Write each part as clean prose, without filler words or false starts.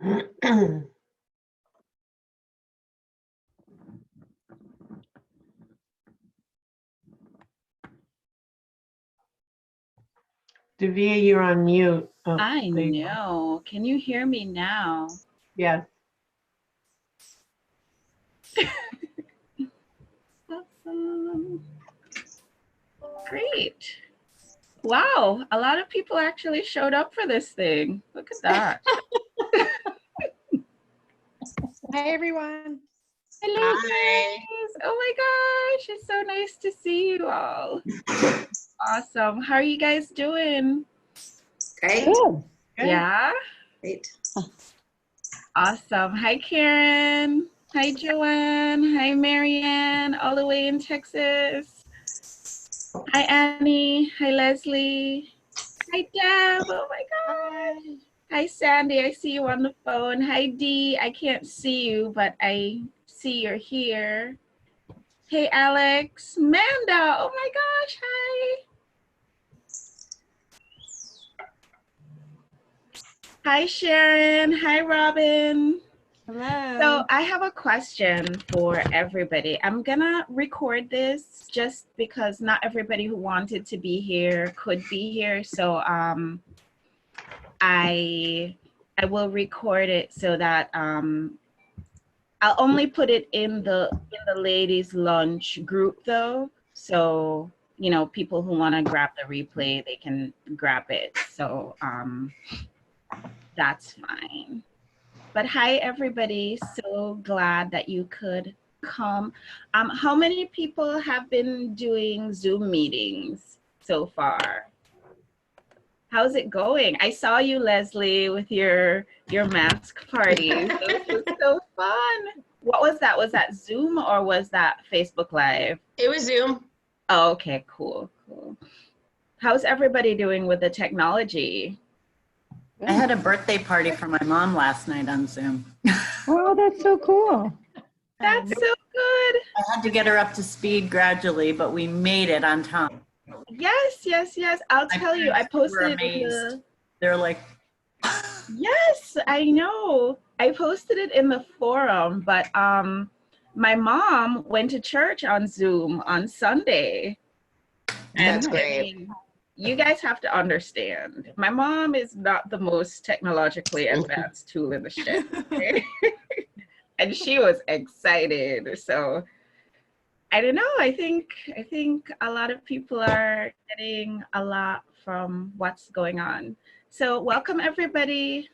Davia, you're on mute. Oh, I there you go. know. Can you hear me now? Yes. Awesome. Great. Wow, a lot of people actually showed up for this thing. Look at that. Hi, everyone. Hello, guys. Oh my gosh, it's so nice to see you all. Awesome. How are you guys doing? Great. Good. Yeah? Great. Awesome. Hi, Karen. Hi, Joanne. Hi, Marianne, all the way in Texas. Hi, Annie. Hi, Leslie. Hi, Deb. Oh my gosh. Hi, Sandy. I see you on the phone. Hi, Dee. I can't see you, but I see you're here. Hey, Alex. Manda. Oh my gosh. Hi. Hi, Sharon. Hi, Robin. Hello. So I have a question for everybody. I'm gonna record this just because not everybody who wanted to be here could be here. So I will record it so that I'll only put it in the ladies lunch group though. So you know, people who want to grab the replay, they can grab it. So that's fine. But hi, everybody. So glad that you could come. How many people have been doing Zoom meetings so far? How's it going? I saw you, Leslie, with your mask parties. Those was so fun. What was that? Was that Zoom or was that Facebook Live? It was Zoom. Oh, okay, cool, cool. How's everybody doing with the technology? I had a birthday party for my mom last night on Zoom. Oh, that's so cool. That's so good. I had to get her up to speed gradually, but we made it on time. Yes, yes, yes. I'll tell you, I posted it in the... They're like, Yes, I know. I posted it in the forum, but my mom went to church on Zoom on Sunday. That's And great. I mean, you guys have to understand, my mom is not the most technologically advanced tool in the shed. Okay? And she was excited. So I don't know. I think a lot of people are getting a lot from what's going on. So welcome everybody.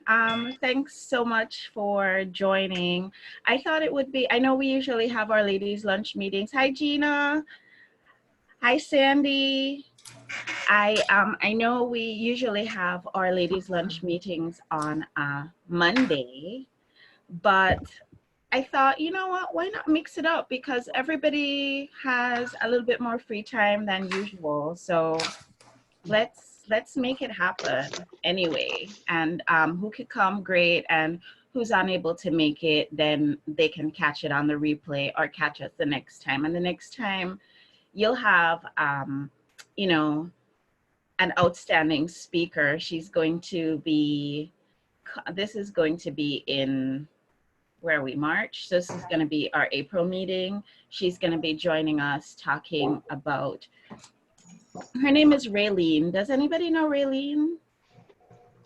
Thanks so much for joining. I thought it would be, I know we usually have our ladies lunch meetings. Hi Gina. Hi Sandy. I know we usually have our ladies lunch meetings on Monday, but I thought, you know what, why not mix it up? Because everybody has a little bit more free time than usual. So let's make it happen anyway. And who could come, great. And who's unable to make it, then they can catch it on the replay or catch us the next time. And the next time you'll have, you know, an outstanding speaker. She's going to be, this is going to be in, where are we, March? So this is going to be our April meeting. She's going to be joining us talking about, her name is Raylene. Does anybody know Raylene?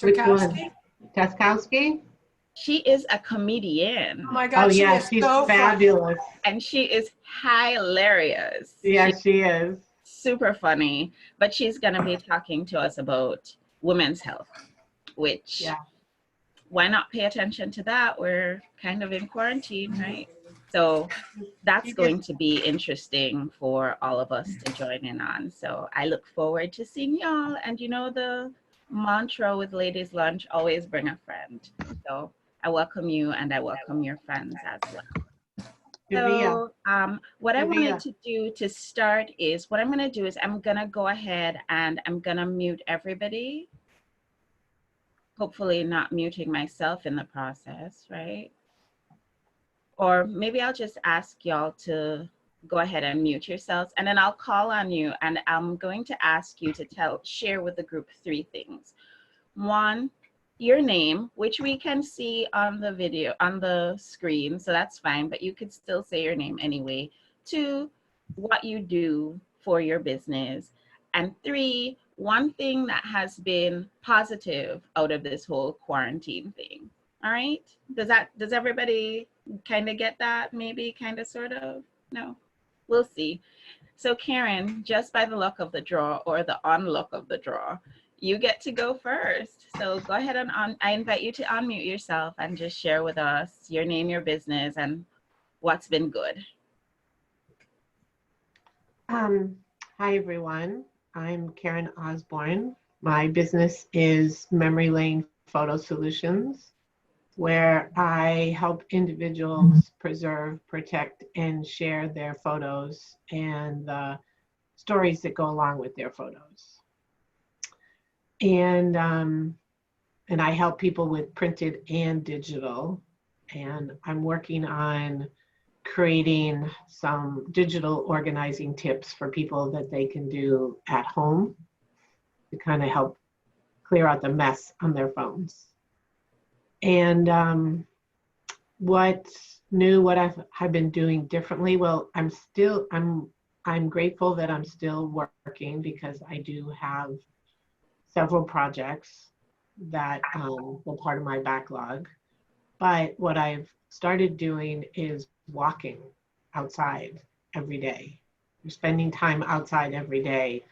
Which one? Taskowski? She is a comedian. Oh my God, Oh she yeah, is she's so fabulous. And she is hilarious. Yeah, She's she is. super funny, but she's going to be talking to us about women's health, which, Yeah. why not pay attention to that? We're kind of in quarantine, right? So that's going to be interesting for all of us to join in on. So I look forward to seeing y'all. And you know, the mantra with Ladies Lunch, always bring a friend. So I welcome you and I welcome your friends as well. So what I wanted to do to start is, what I'm going to do is I'm going to go ahead and I'm going to mute everybody. Hopefully not muting myself in the process, right? Or maybe I'll just ask y'all to go ahead and mute yourselves, and then I'll call on you and I'm going to ask you to share with the group 3 things. 1, your name, which we can see on the video, on the screen, so that's fine, but you could still say your name anyway. 2, what you do for your business. And 3, one thing that has been positive out of this whole quarantine thing. All right? Does everybody kind of get that? Maybe, kind of, sort of? No? We'll see. So Karen, just by the luck of the draw or the unluck of the draw, you get to go first. So go ahead and I invite you to unmute yourself and just share with us your name, your business, and what's been good. Hi, everyone. I'm Karen Osborne. My business is Memory Lane Photo Solutions, where I help individuals preserve, protect, and share their photos and the stories that go along with their photos. And I help people with printed and digital. And I'm working on creating some digital organizing tips for people that they can do at home to kind of help clear out the mess on their phones. And what's new, what I've been doing differently? Well, I'm grateful that I'm still working because I do have several projects that were part of my backlog. But what I've started doing is walking outside every day. You're spending time outside every day,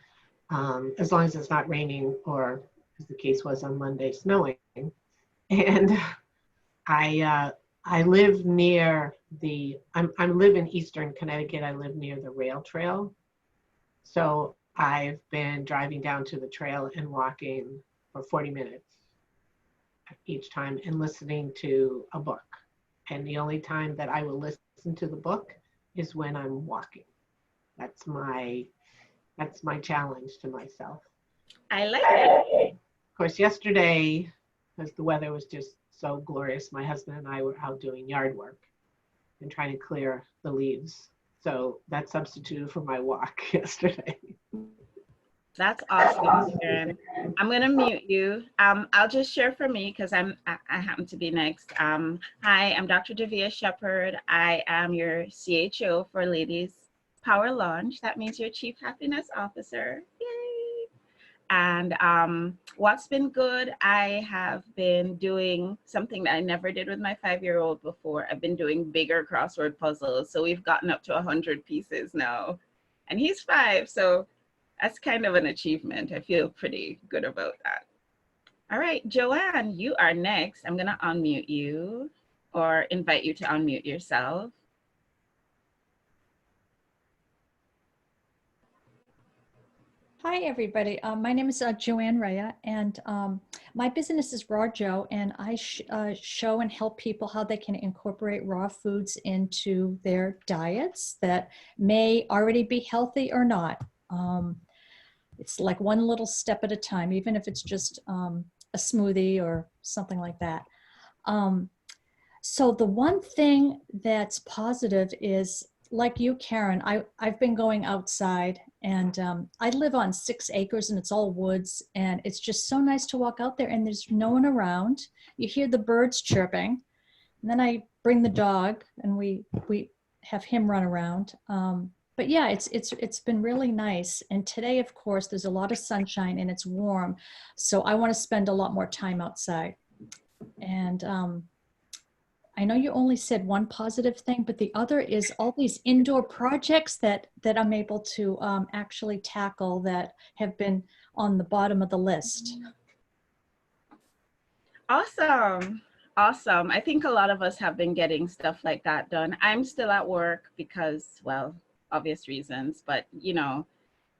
as long as it's not raining or, as the case was on Monday, snowing. And I live near I live in Eastern Connecticut. I live near the rail trail. So I've been driving down to the trail and walking for 40 minutes each time and listening to a book. And the only time that I will listen to the book is when I'm walking. That's my challenge to myself. I like it. Of course, yesterday, because the weather was just so glorious, my husband and I were out doing yard work and trying to clear the leaves. So that substituted for my walk yesterday. That's awesome, Karen. I'm gonna mute you. I'll just share for me because I happen to be next. Hi, I'm Dr. Davia Shepherd. I am your CHO for Ladies Power Launch. That means your Chief Happiness Officer. Yay! And what's been good? I have been doing something that I never did with my 5-year-old before. I've been doing bigger crossword puzzles. So we've gotten up to 100 pieces now. And he's 5, so that's kind of an achievement. I feel pretty good about that. All right, Joanne, you are next. I'm gonna unmute you or invite you to unmute yourself. Hi, everybody. My name is Joanne Rhea, and my business is Raw Joe, and I show and help people how they can incorporate raw foods into their diets that may already be healthy or not. It's like one little step at a time, even if it's just a smoothie or something like that. So the one thing that's positive is, like you, Karen, I've been going outside, and I live on 6 acres and it's all woods, and it's just so nice to walk out there and there's no one around. You hear the birds chirping, and then I bring the dog and we have him run around. But yeah, it's been really nice. And today, of course, there's a lot of sunshine and it's warm. So I want to spend a lot more time outside. And I know you only said one positive thing, but the other is all these indoor projects that I'm able to actually tackle that have been on the bottom of the list. Awesome. Awesome. I think a lot of us have been getting stuff like that done. I'm still at work because, well, obvious reasons, but you know,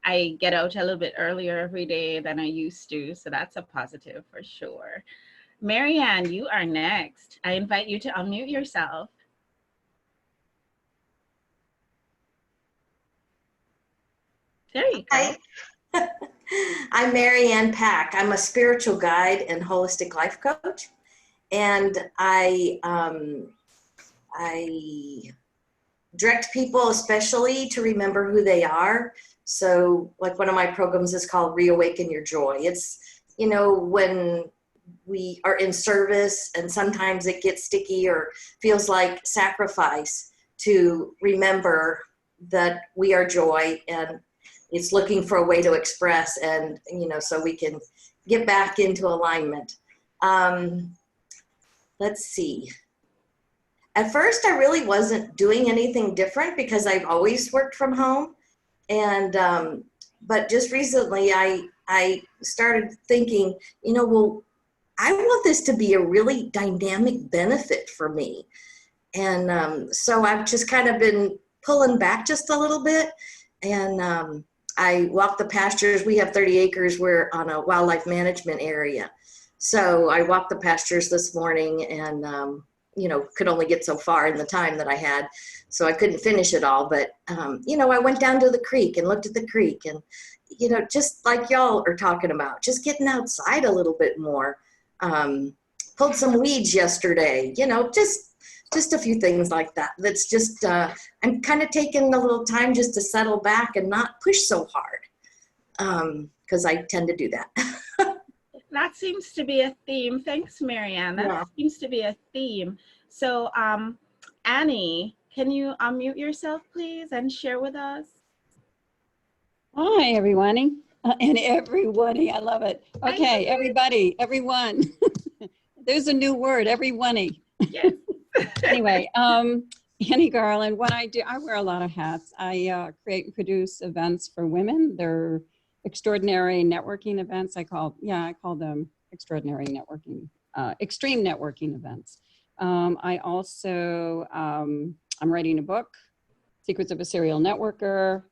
I get out a little bit earlier every day than I used to. So that's a positive for sure. Marianne, you are next. I invite you to unmute yourself. There you go. Hi. I'm Marianne Pack. I'm a spiritual guide and holistic life coach. And I direct people especially to remember who they are. So like one of my programs is called Reawaken Your Joy. It's, you know, when we are in service, and sometimes it gets sticky or feels like sacrifice to remember that we are joy, and it's looking for a way to express, and so we can get back into alignment. Let's see. At first, I really wasn't doing anything different because I've always worked from home, and but just recently I started thinking, well, I want this to be a really dynamic benefit for me. And so I've just kind of been pulling back just a little bit. And I walk the pastures. We have 30 acres. We're on a wildlife management area. So I walked the pastures this morning and, could only get so far in the time that I had. So I couldn't finish it all. But, I went down to the creek and looked at the creek and, just like y'all are talking about, just getting outside a little bit more. Pulled some weeds yesterday, just a few things like that. That's just, I'm kind of taking a little time just to settle back and not push so hard, because I tend to do that. That seems to be a theme. Thanks, Marianne. That seems to be a theme. So, Annie, can you unmute yourself, please, and share with us? Hi, everyone. And everybody, I love it. Okay, everybody, everyone. There's a new word, everyone. Yes. Anyway, Annie Garland, what I do, I wear a lot of hats. I create and produce events for women. They're extraordinary networking events. I call them extraordinary networking, extreme networking events. I also, I'm writing a book, Secrets of a Serial Networker.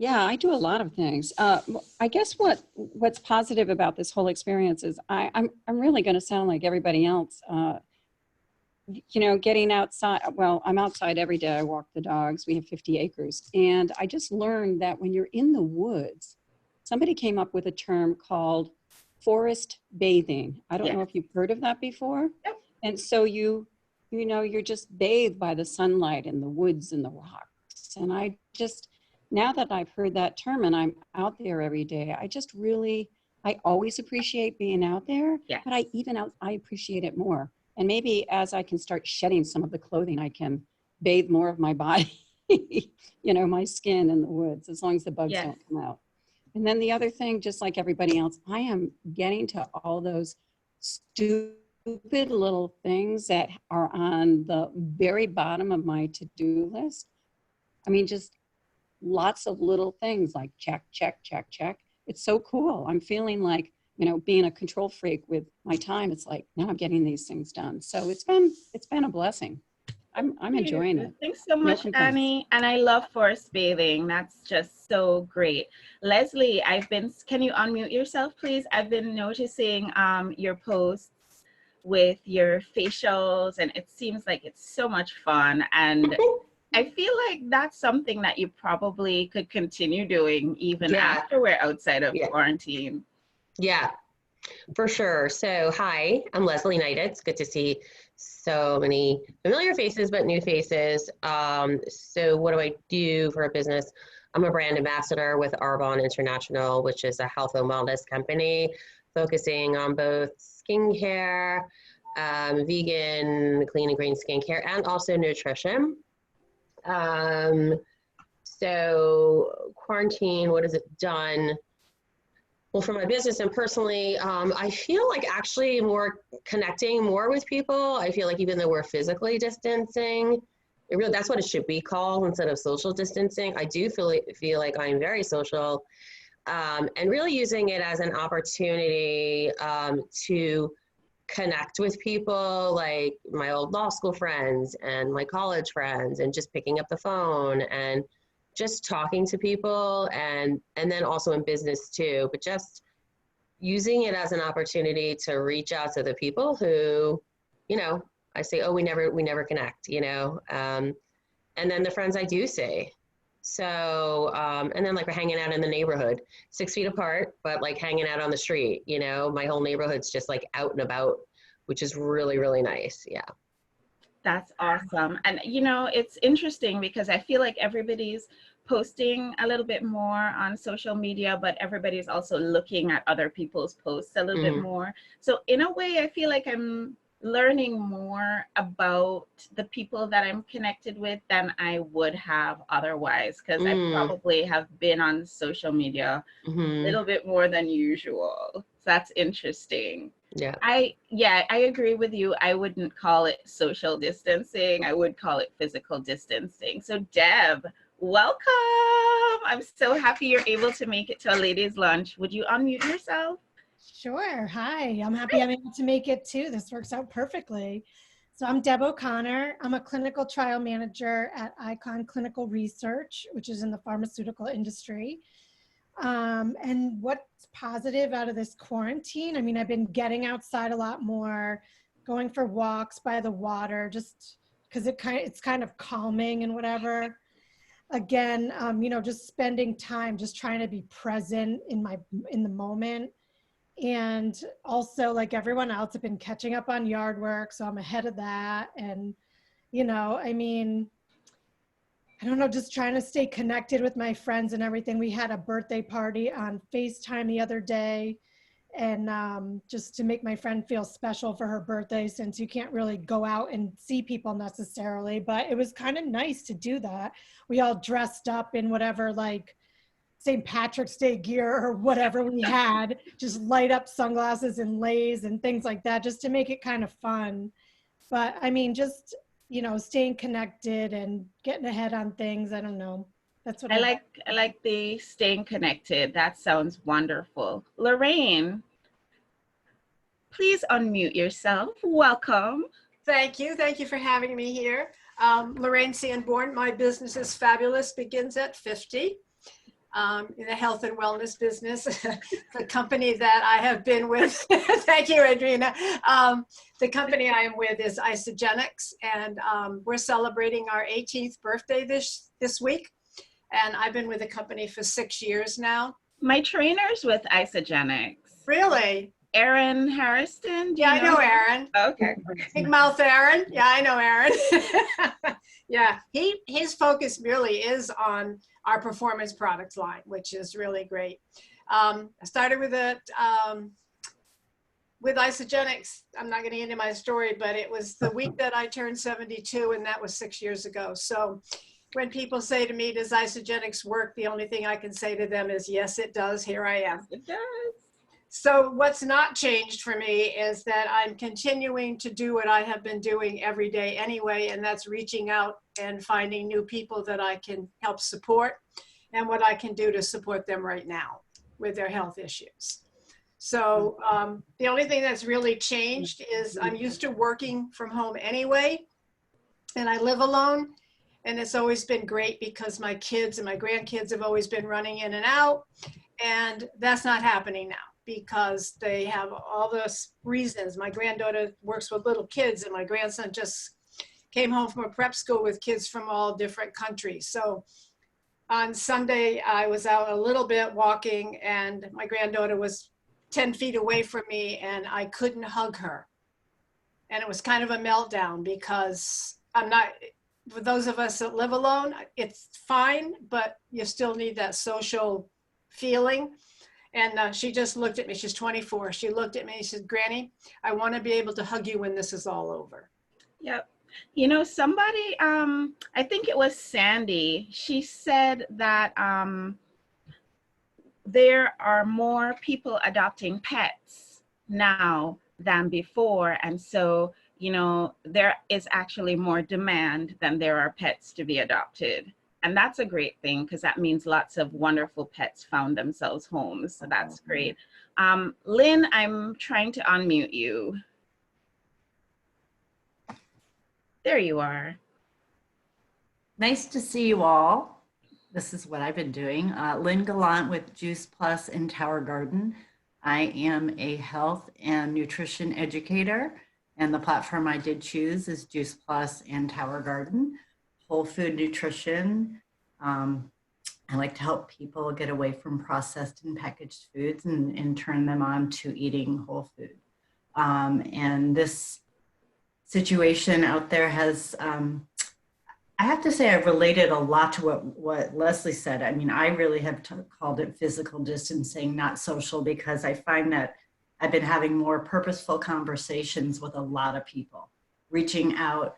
Yeah, I do a lot of things. I guess what's positive about this whole experience is I'm really going to sound like everybody else. Getting outside. Well, I'm outside every day. I walk the dogs. We have 50 acres, and I just learned that when you're in the woods, somebody came up with a term called forest bathing. I don't know if you've heard of that before. Yep. And so you're just bathed by the sunlight and the woods and the rocks, and now that I've heard that term and I'm out there every day, I always appreciate being out there, but I appreciate it more. And maybe as I can start shedding some of the clothing, I can bathe more of my body, my skin in the woods, as long as the bugs don't come out. And then the other thing, just like everybody else, I am getting to all those stupid little things that are on the very bottom of my to-do list. I mean, just lots of little things like check, check, check, check. It's so cool. I'm feeling like, being a control freak with my time, it's like, now I'm getting these things done. So it's been a blessing. I'm enjoying it. Thanks so much, Annie. And I love forest bathing. That's just so great. Leslie, can you unmute yourself, please? I've been noticing your posts with your facials, and it seems like it's so much fun. And I feel like that's something that you probably could continue doing even after we're outside of quarantine. Yeah, for sure. So, hi, I'm Leslie Knight. It's good to see so many familiar faces, but new faces. So what do I do for a business? I'm a brand ambassador with Arbonne International, which is a health and wellness company focusing on both skincare, vegan, clean and green skincare, and also nutrition. So quarantine, what has it done? Well, for my business and personally, I feel like actually connecting more with people. I feel like even though we're physically distancing, that's what it should be called instead of social distancing. I do feel like I'm very social, and really using it as an opportunity to connect with people like my old law school friends and my college friends, and just picking up the phone and just talking to people, and then also in business too, but just using it as an opportunity to reach out to the people who, I say, oh, we never connect, and then the friends I do see. So, and then like we're hanging out in the neighborhood, 6 feet apart, but like hanging out on the street, my whole neighborhood's just like out and about, which is really, really nice. Yeah. That's awesome. And it's interesting because I feel like everybody's posting a little bit more on social media, but everybody's also looking at other people's posts a little bit more. So in a way, I feel like I'm learning more about the people that I'm connected with than I would have otherwise, because I probably have been on social media a little bit more than usual. So that's interesting. Yeah. I agree with you. I wouldn't call it social distancing. I would call it physical distancing. So Deb, welcome. I'm so happy you're able to make it to a ladies' lunch. Would you unmute yourself? Sure. Hi. I'm happy I'm able to make it too. This works out perfectly. So I'm Deb O'Connor. I'm a clinical trial manager at Icon Clinical Research, which is in the pharmaceutical industry. And what's positive out of this quarantine? I mean, I've been getting outside a lot more, going for walks by the water, just because it's kind of calming and whatever. Again, just spending time, just trying to be present in the moment. And also, like everyone else, I've been catching up on yard work, so I'm ahead of that. And, I don't know, just trying to stay connected with my friends and everything. We had a birthday party on FaceTime the other day, and just to make my friend feel special for her birthday, since you can't really go out and see people necessarily. But it was kind of nice to do that. We all dressed up in whatever, like, St. Patrick's Day gear or whatever we had, just light up sunglasses and leis and things like that, just to make it kind of fun. But I mean, just, staying connected and getting ahead on things. I don't know. That's what I like the staying connected. That sounds wonderful. Lorraine, please unmute yourself. Welcome. Thank you. Thank you for having me here. Lorraine Sanborn. My business is Fabulous Begins at 50. In the health and wellness business, the company that I have been with, thank you, Adriana. The company I am with is Isagenix, and we're celebrating our 18th birthday this week. And I've been with the company for 6 years now. My trainer's with Isagenix. Really? Aaron Harrison? Yeah, I know Aaron. Okay. Big mouth Aaron. Yeah, I know Aaron. Yeah, his focus really is on our performance products line, which is really great. I started with it with Isagenix. I'm not going to get into my story, but it was the week that I turned 72, and that was 6 years ago. So when people say to me, does Isagenix work? The only thing I can say to them is, yes, it does. Here I am. It does. So what's not changed for me is that I'm continuing to do what I have been doing every day anyway, and that's reaching out and finding new people that I can help support and what I can do to support them right now with their health issues. So the only thing that's really changed is I'm used to working from home anyway, and I live alone. And it's always been great because my kids and my grandkids have always been running in and out, and that's not happening now, because they have all those reasons. My granddaughter works with little kids, and my grandson just came home from a prep school with kids from all different countries. So on Sunday, I was out a little bit walking, and my granddaughter was 10 feet away from me, and I couldn't hug her. And it was kind of a meltdown, because for those of us that live alone, it's fine, but you still need that social feeling. And she just looked at me. She's 24. She looked at me and she said, Granny, I want to be able to hug you when this is all over. Yep. Somebody, I think it was Sandy, she said that there are more people adopting pets now than before. And so, there is actually more demand than there are pets to be adopted. And that's a great thing, because that means lots of wonderful pets found themselves homes. So that's great. Lynn, I'm trying to unmute you. There you are. Nice to see you all. This is what I've been doing. Lynn Gallant with Juice Plus in Tower Garden. I am a health and nutrition educator, and the platform I did choose is Juice Plus and Tower Garden. Whole food nutrition. I like to help people get away from processed and packaged foods and turn them on to eating whole food. And this situation out there has I have to say I've related a lot to what Leslie said. I mean, I really have called it physical distancing, not social, because I find that I've been having more purposeful conversations with a lot of people, reaching out,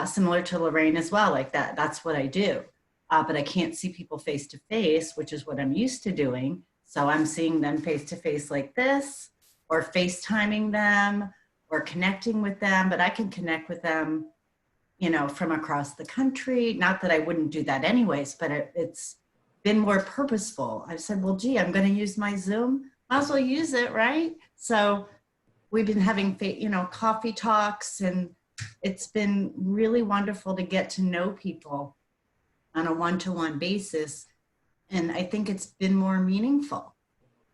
similar to Lorraine as well, like that. That's what I do. But I can't see people face to face, which is what I'm used to doing. So I'm seeing them face to face like this, or FaceTiming them, or connecting with them, but I can connect with them, you know, from across the country. Not that I wouldn't do that anyways, but it's been more purposeful. I said, well, gee, I'm going to use my Zoom. Might as well use it, right? So we've been having, you know, coffee talks, and it's been really wonderful to get to know people on a one-to-one basis. And I think it's been more meaningful.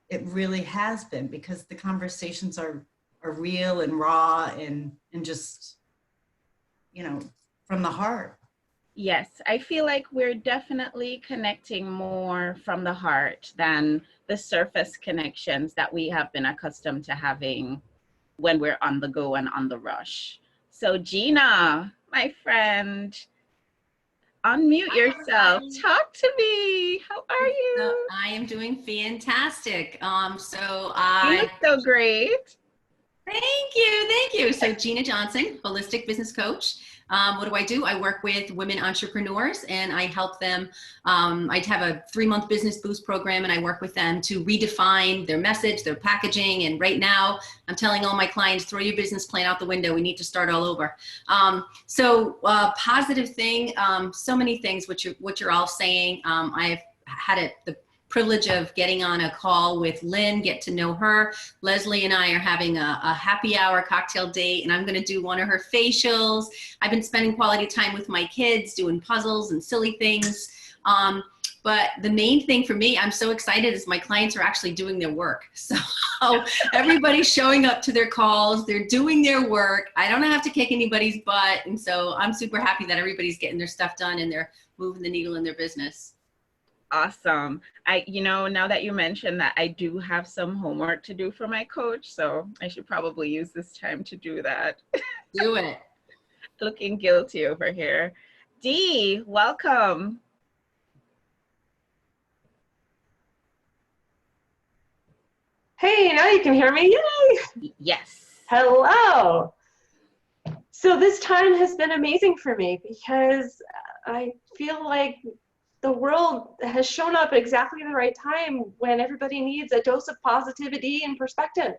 It really has been, because the conversations are real and raw and just, you know, from the heart. Yes, I feel like we're definitely connecting more from the heart than the surface connections that we have been accustomed to having when we're on the go and on the rush. So Gina, my friend, unmute yourself. Talk to me. How are you? I am doing fantastic. You look so great. Thank you. So Gina Johnson, holistic business coach. What do? I work with women entrepreneurs, and I help them. I have a 3-month business boost program, and I work with them to redefine their message, their packaging. And right now I'm telling all my clients, throw your business plan out the window. We need to start all over. Positive thing, so many things, what you're all saying. I've had the privilege of getting on a call with Lynn, get to know her. Leslie and I are having a happy hour cocktail date, and I'm going to do one of her facials. I've been spending quality time with my kids, doing puzzles and silly things. But the main thing for me, I'm so excited, is my clients are actually doing their work. So everybody's showing up to their calls, they're doing their work. I don't have to kick anybody's butt. And so I'm super happy that everybody's getting their stuff done and they're moving the needle in their business. Awesome. Now that you mentioned that, I do have some homework to do for my coach, so I should probably use this time to do that. Do it. Looking guilty over here. Dee, welcome. Hey, now you can hear me. Yay! Yes. Hello. So this time has been amazing for me, because I feel like the world has shown up at exactly the right time when everybody needs a dose of positivity and perspective.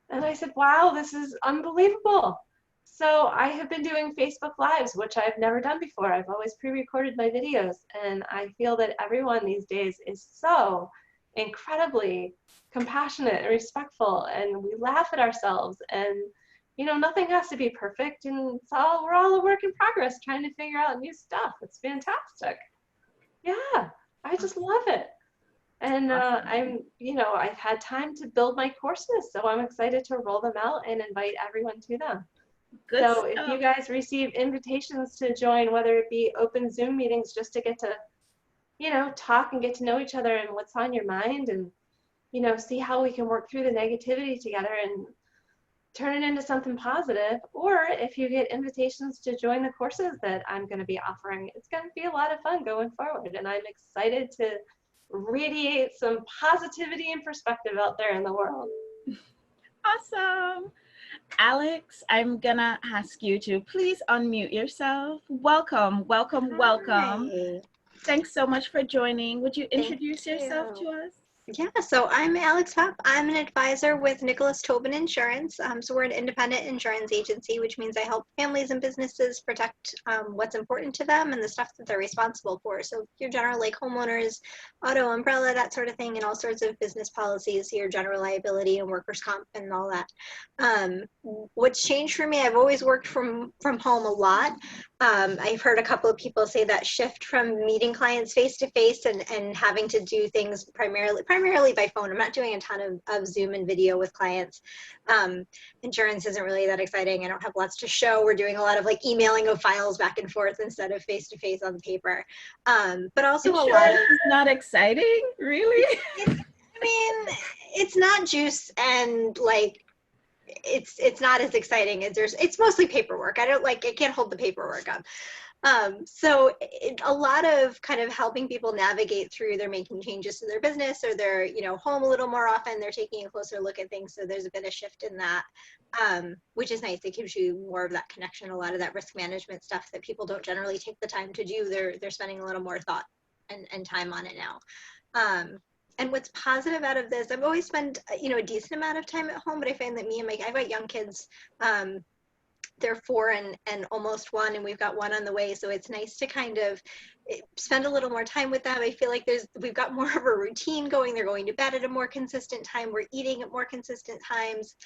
And I said, wow, this is unbelievable. So I have been doing Facebook Lives, which I've never done before. I've always pre-recorded my videos. And I feel that everyone these days is so incredibly compassionate and respectful. And we laugh at ourselves. And, you know, nothing has to be perfect. And we're all a work in progress trying to figure out new stuff. It's fantastic. Yeah, I just love it. And I've had time to build my courses, so I'm excited to roll them out and invite everyone to them. Good so stuff. If you guys receive invitations to join, whether it be open Zoom meetings just to get to, talk and get to know each other and what's on your mind, and, see how we can work through the negativity together and turn it into something positive, or if you get invitations to join the courses that I'm going to be offering, it's going to be a lot of fun going forward. And I'm excited to radiate some positivity and perspective out there in the world. Awesome. Alex, I'm going to ask you to please unmute yourself. Welcome. Hi. Thanks so much for joining. Would you introduce yourself to us? Yeah, so I'm Alex Hupp. I'm an advisor with Nicholas Tobin Insurance. So we're an independent insurance agency, which means I help families and businesses protect what's important to them and the stuff that they're responsible for. So your general like homeowners, auto, umbrella, that sort of thing, and all sorts of business policies, your general liability and workers' comp and all that. What's changed for me, I've always worked from home a lot. I've heard a couple of people say that shift from meeting clients face to face and having to do things primarily by phone. I'm not doing a ton of Zoom and video with clients. Insurance isn't really that exciting. I don't have lots to show. We're doing a lot of like emailing of files back and forth instead of face to face on the paper. But also a lot of it's not exciting, really. It's not juice, and like it's not as exciting as it's mostly paperwork. I can't hold the paperwork up. A lot of kind of helping people navigate through, they're making changes to their business, or they're, home a little more often, they're taking a closer look at things. So there's a bit of shift in that, which is nice. It gives you more of that connection, a lot of that risk management stuff that people don't generally take the time to do. They're spending a little more thought and time on it now. And what's positive out of this, I've always spent, a decent amount of time at home, but I find that I've got young kids, they're 4 and almost 1, and we've got 1 on the way. So it's nice to kind of spend a little more time with them. I feel like we've got more of a routine going. They're going to bed at a more consistent time. We're eating at more consistent times.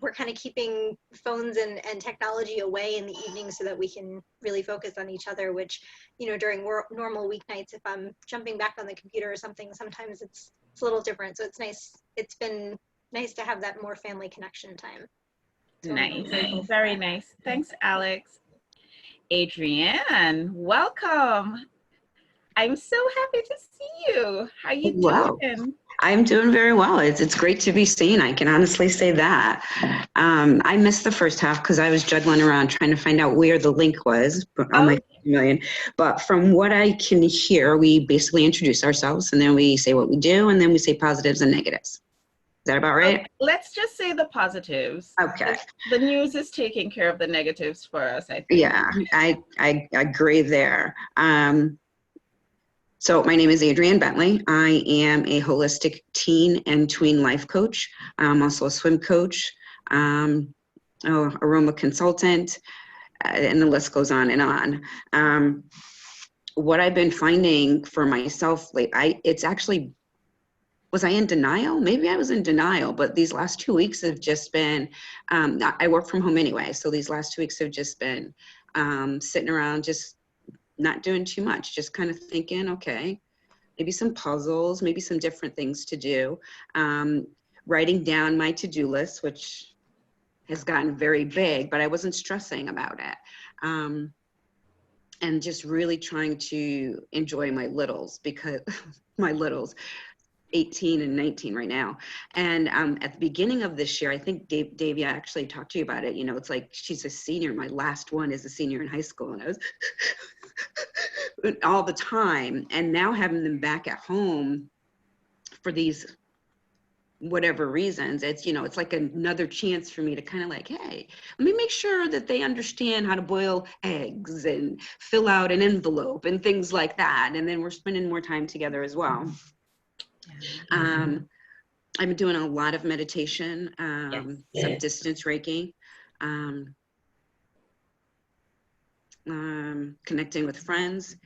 We're kind of keeping phones and technology away in the evening so that we can really focus on each other, which, during normal weeknights, if I'm jumping back on the computer or something, sometimes it's a little different. So it's nice. It's been nice to have that more family connection time. So nice. Very nice. Thanks, Alex. Adrienne, welcome. I'm so happy to see you. How you doing? I'm doing very well. It's great to be seen. I can honestly say that. I missed the first half because I was juggling around trying to find out where the link was on my million. But from what I can hear, we basically introduce ourselves, and then we say what we do, and then we say positives and negatives. Is that about right? Let's just say the positives. Okay. The news is taking care of the negatives for us, I think. Yeah, I agree there. So my name is Adrienne Bentley. I am a holistic teen and tween life coach. I'm also a swim coach, aroma consultant, and the list goes on and on. What I've been finding for myself it's actually, was I in denial? Maybe I was in denial, but these last 2 weeks have just been, I work from home anyway, so these last 2 weeks have just been sitting around just not doing too much, just kind of thinking, okay, maybe some puzzles, maybe some different things to do. Writing down my to-do list, which has gotten very big, but I wasn't stressing about it. And just really trying to enjoy my littles, because my littles, 18 and 19 right now. And at the beginning of this year, I think Davia actually talked to you about it. It's like she's a senior. My last one is a senior in high school, and I was all the time. And now having them back at home for these whatever reasons, it's it's like another chance for me to kind of like, hey, let me make sure that they understand how to boil eggs and fill out an envelope and things like that. And then we're spending more time together as well. I've been doing a lot of meditation, some distance Reiki, connecting with friends,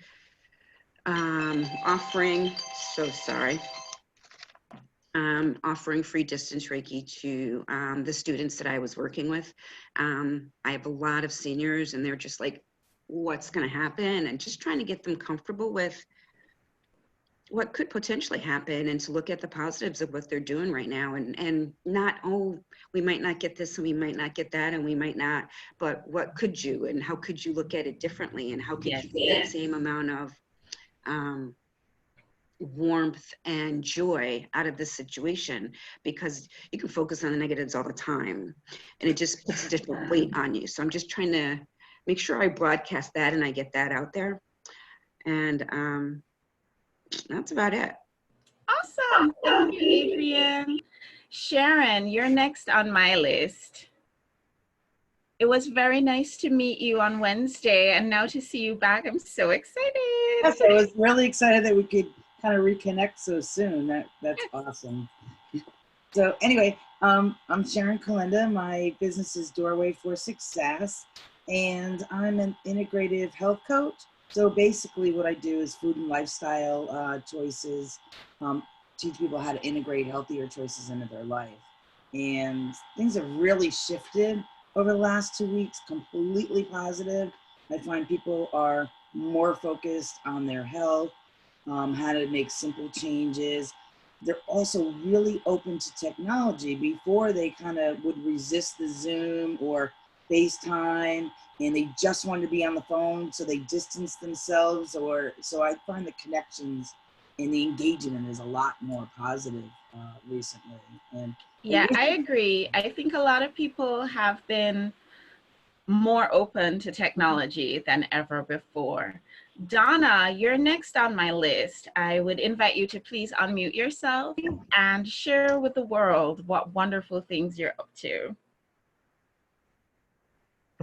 offering free distance Reiki to the students that I was working with. I have a lot of seniors, and they're just like, what's going to happen? And just trying to get them comfortable with what could potentially happen, and to look at the positives of what they're doing right now, and not, we might not get this and we might not get that and we might not, but what could you, and how could you look at it differently, and how could you get the same amount of warmth and joy out of this situation, because you can focus on the negatives all the time and it just puts a different weight on you. So I'm just trying to make sure I broadcast that and I get that out there. And that's about it. Awesome. Thank you, Adrienne. Sharon, you're next on my list. It was very nice to meet you on Wednesday, and now to see you back, I'm so excited. Yes, I was really excited that we could kind of reconnect so soon. That's awesome. So anyway, I'm Sharon Kalinda. My business is Doorway for Success, and I'm an integrative health coach. So basically what I do is food and lifestyle choices, teach people how to integrate healthier choices into their life. And things have really shifted over the last 2 weeks, completely positive. I find people are more focused on their health, how to make simple changes. They're also really open to technology. Before, they kind of would resist the Zoom or FaceTime, and they just wanted to be on the phone, so they distance themselves. So I find the connections and the engagement is a lot more positive recently. Yeah, I agree. I think a lot of people have been more open to technology than ever before. Donna, you're next on my list. I would invite you to please unmute yourself and share with the world what wonderful things you're up to.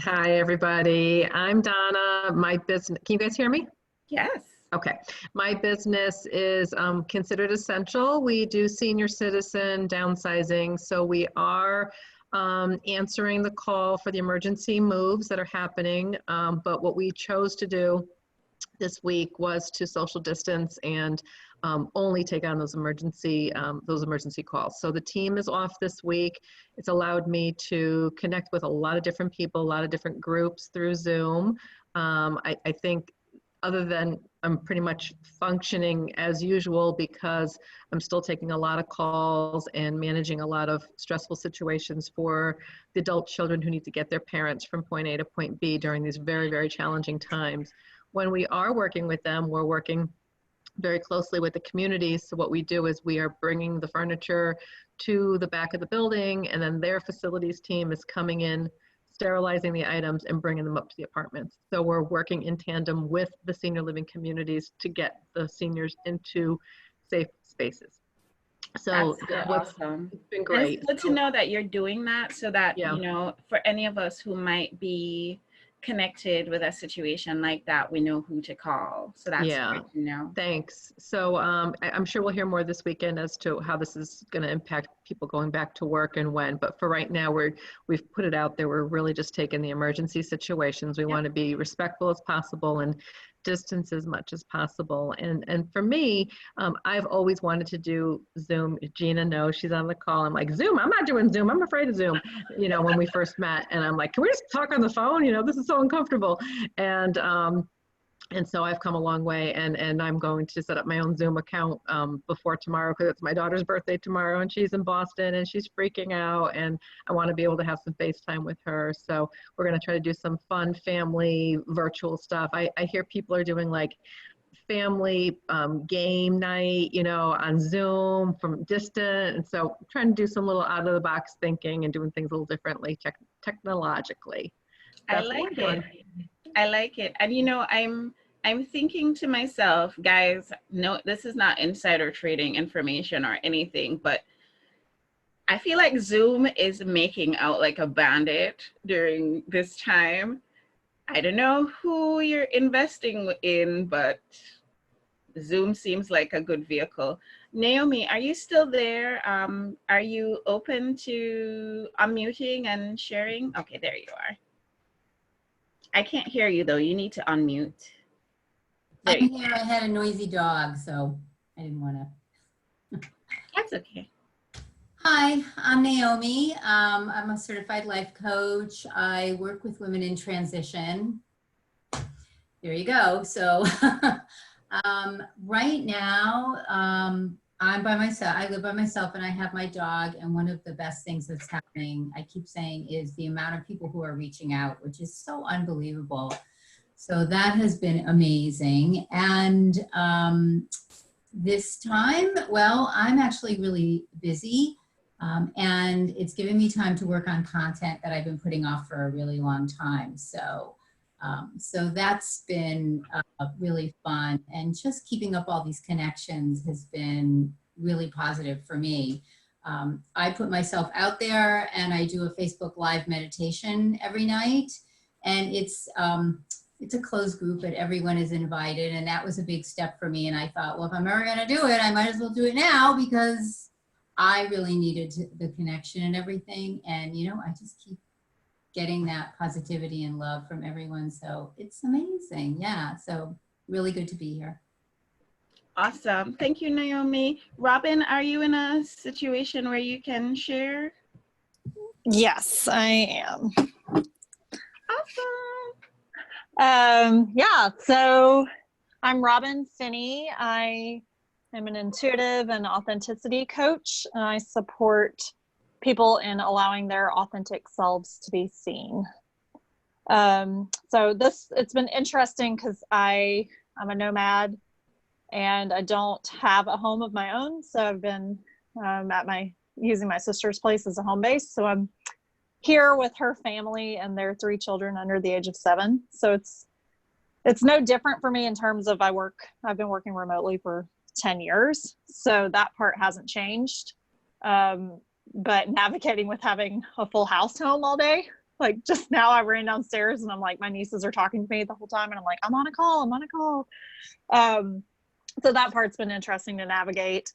Hi, everybody. I'm Donna. My business, can you guys hear me? Yes. Okay. My business is considered essential. We do senior citizen downsizing. So we are answering the call for the emergency moves that are happening. But what we chose to do this week was to social distance and only take on those emergency calls. So the team is off this week. It's allowed me to connect with a lot of different people, a lot of different groups through Zoom. I think other than I'm pretty much functioning as usual because I'm still taking a lot of calls and managing a lot of stressful situations for the adult children who need to get their parents from point A to point B during these very, very challenging times. When we are working with them, we're working very closely with the community. So what we do is we are bringing the furniture to the back of the building, and then their facilities team is coming in, sterilizing the items and bringing them up to the apartments. So we're working in tandem with the senior living communities to get the seniors into safe spaces. So that's awesome. It's been great. And it's good to know that you're doing that so that, you know, for any of us who might be connected with a situation like that, we know who to call. So that's great to know. Thanks. So I'm sure we'll hear more this weekend as to how this is going to impact people going back to work and when. But for right now, we've put it out there. We're really just taking the emergency situations. We want to be respectful as possible and distance as much as possible. And for me, I've always wanted to do Zoom. Gina knows, she's on the call. I'm like, Zoom, I'm not doing Zoom. I'm afraid of Zoom, you know, when we first met. And I'm like, can we just talk on the phone? You know, this is so uncomfortable. And so I've come a long way, and I'm going to set up my own Zoom account before tomorrow because it's my daughter's birthday tomorrow and she's in Boston and she's freaking out, and I want to be able to have some FaceTime with her. So we're going to try to do some fun family virtual stuff. I hear people are doing like family game night, you know, on Zoom from distant. And so I'm trying to do some little out of the box thinking and doing things a little differently technologically. I like it. I like it. And you know, I'm thinking to myself, guys, no, this is not insider trading information or anything, but I feel like Zoom is making out like a bandit during this time. I don't know who you're investing in, but Zoom seems like a good vehicle. Naomi, are you still there? Are you open to unmuting and sharing? Okay, there you are. I can't hear you though. You need to unmute. I'm here. I had a noisy dog, so I didn't want to. That's okay. Hi, I'm Naomi. I'm a certified life coach. I work with women in transition. There you go. So right now, I'm by myself. I live by myself and I have my dog. And one of the best things that's happening, I keep saying, is the amount of people who are reaching out, which is so unbelievable. So that has been amazing. And this time, well, I'm actually really busy. And it's giving me time to work on content that I've been putting off for a really long time. So that's been really fun, and just keeping up all these connections has been really positive for me. I put myself out there and I do a Facebook Live meditation every night, and it's a closed group, but everyone is invited, and that was a big step for me. And I thought, well, if I'm ever gonna do it, I might as well do it now, because I really needed the connection and everything. And you know, I just keep getting that positivity and love from everyone. So it's amazing. Yeah. So really good to be here. Awesome. Thank you, Naomi. Robin, are you in a situation where you can share? Yes, I am. Awesome. Yeah, so I'm Robin Finney. I am an intuitive and authenticity coach. And I support people in allowing their authentic selves to be seen. So it's been interesting because I'm a nomad and I don't have a home of my own. So I've been using my sister's place as a home base. So I'm here with her family and their 3 children under the age of 7. So it's no different for me in terms of I've been working remotely for 10 years. So that part hasn't changed. But navigating with having a full house home all day, like just now I ran downstairs and I'm like, my nieces are talking to me the whole time and I'm like, I'm on a call. So that part's been interesting to navigate.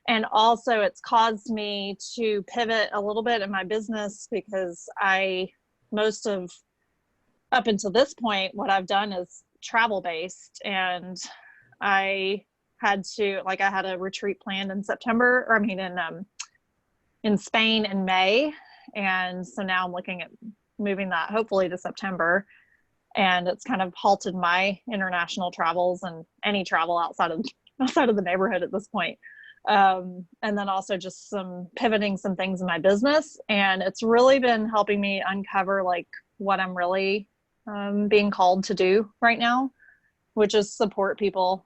And also it's caused me to pivot a little bit in my business because up until this point, what I've done is travel based, and I had a retreat planned in September, or in Spain in May. And so now I'm looking at moving that hopefully to September. And it's kind of halted my international travels and any travel outside of the neighborhood at this point. And then also just pivoting some things in my business. And it's really been helping me uncover like what I'm really being called to do right now, which is support people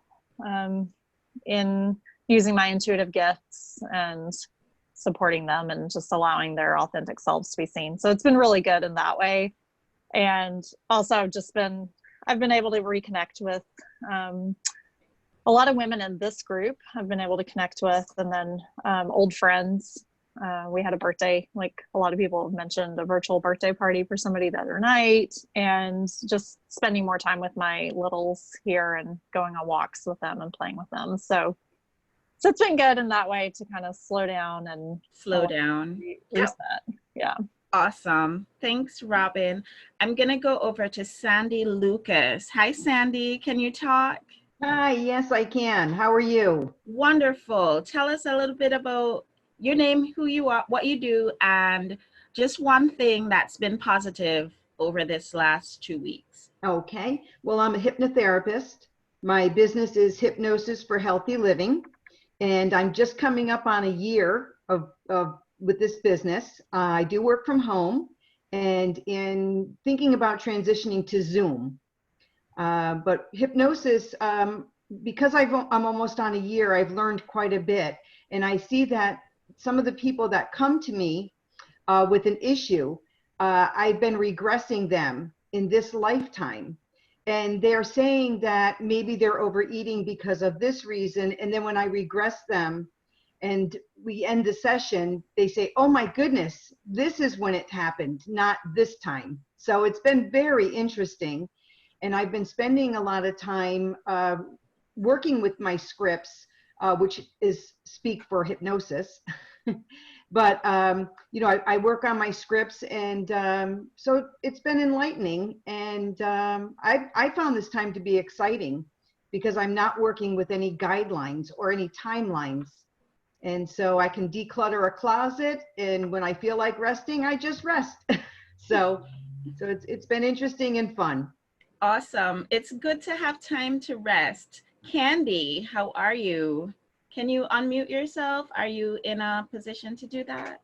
in using my intuitive gifts and supporting them and just allowing their authentic selves to be seen. So it's been really good in that way. And also I've been able to reconnect with a lot of women in this group I've been able to connect with, and then old friends. We had a birthday, like a lot of people have mentioned, a virtual birthday party for somebody the other night, and just spending more time with my littles here and going on walks with them and playing with them. So it's been good in that way to kind of slow down. Reset. Yeah. Awesome. Thanks, Robin. I'm going to go over to Sandy Lucas. Hi, Sandy. Can you talk? Hi, yes, I can. How are you? Wonderful. Tell us a little bit about your name, who you are, what you do, and just one thing that's been positive over this last 2 weeks. Okay. Well, I'm a hypnotherapist. My business is Hypnosis for Healthy Living, and I'm just coming up on a year with this business. I do work from home, and in thinking about transitioning to Zoom. But hypnosis, because I'm almost on a year, I've learned quite a bit. And I see that some of the people that come to me with an issue, I've been regressing them in this lifetime. And they're saying that maybe they're overeating because of this reason. And then when I regress them and we end the session, they say, oh my goodness, this is when it happened, not this time. So it's been very interesting. And I've been spending a lot of time working with my scripts, which is speak for hypnosis. But, I work on my scripts, and so it's been enlightening. And I found this time to be exciting because I'm not working with any guidelines or any timelines. And so I can declutter a closet, and when I feel like resting, I just rest. So it's been interesting and fun. Awesome. It's good to have time to rest. Candy, how are you? Can you unmute yourself? Are you in a position to do that?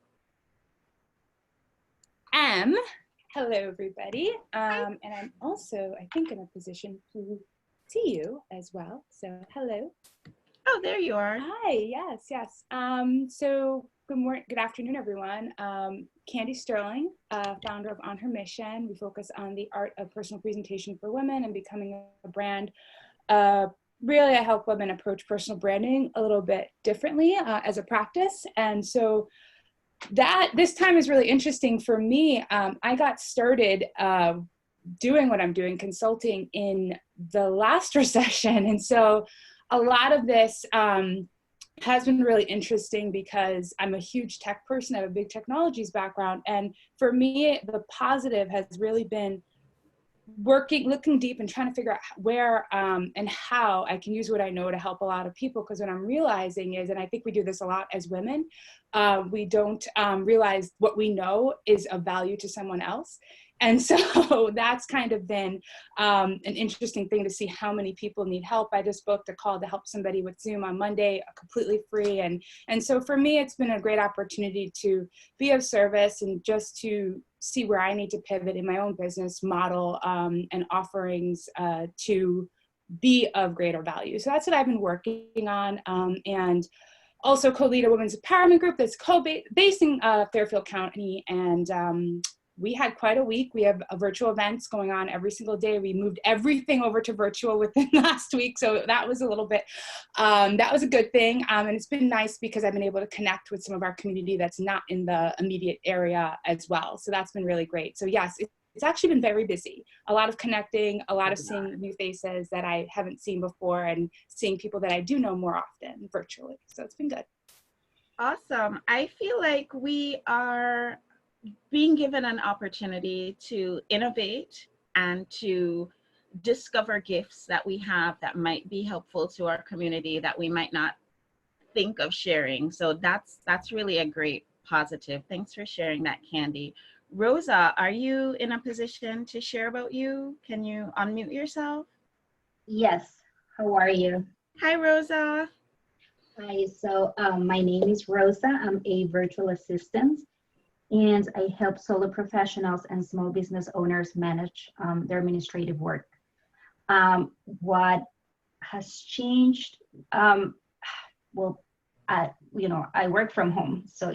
Hello, everybody. And I'm also, I think, in a position to see you as well. So hello. Oh, there you are. Hi, yes. So good afternoon, everyone. Candy Sterling, founder of On Her Mission. We focus on the art of personal presentation for women and becoming a brand. Really, I help women approach personal branding a little bit differently as a practice. And so this time is really interesting for me. I got started doing what I'm doing, consulting, in the last recession. And so a lot of this has been really interesting because I'm a huge tech person. I have a big technologies background. And for me, the positive has really been looking deep and trying to figure out where and how I can use what I know to help a lot of people. Because what I'm realizing is, and I think we do this a lot as women, we don't realize what we know is of value to someone else. And so that's kind of been an interesting thing to see how many people need help. I just booked a call to help somebody with Zoom on Monday, completely free. And so for me, it's been a great opportunity to be of service and just to see where I need to pivot in my own business model and offerings to be of greater value. So that's what I've been working on. And also co-lead a women's empowerment group that's based in Fairfield County, and we had quite a week. We have virtual events going on every single day. We moved everything over to virtual within last week. So that was a little bit, that was a good thing. And it's been nice because I've been able to connect with some of our community that's not in the immediate area as well. So that's been really great. So yes, it's actually been very busy. A lot of connecting, a lot of seeing new faces that I haven't seen before and seeing people that I do know more often virtually. So it's been good. Awesome. I feel like we are being given an opportunity to innovate and to discover gifts that we have that might be helpful to our community that we might not think of sharing. So that's really a great positive. Thanks for sharing that, Candy. Rosa, are you in a position to share about you? Can you unmute yourself? Yes. How are you? Hi, Rosa. Hi. So my name is Rosa. I'm a virtual assistant, and I help solo professionals and small business owners manage their administrative work. What has changed? Well, I work from home, so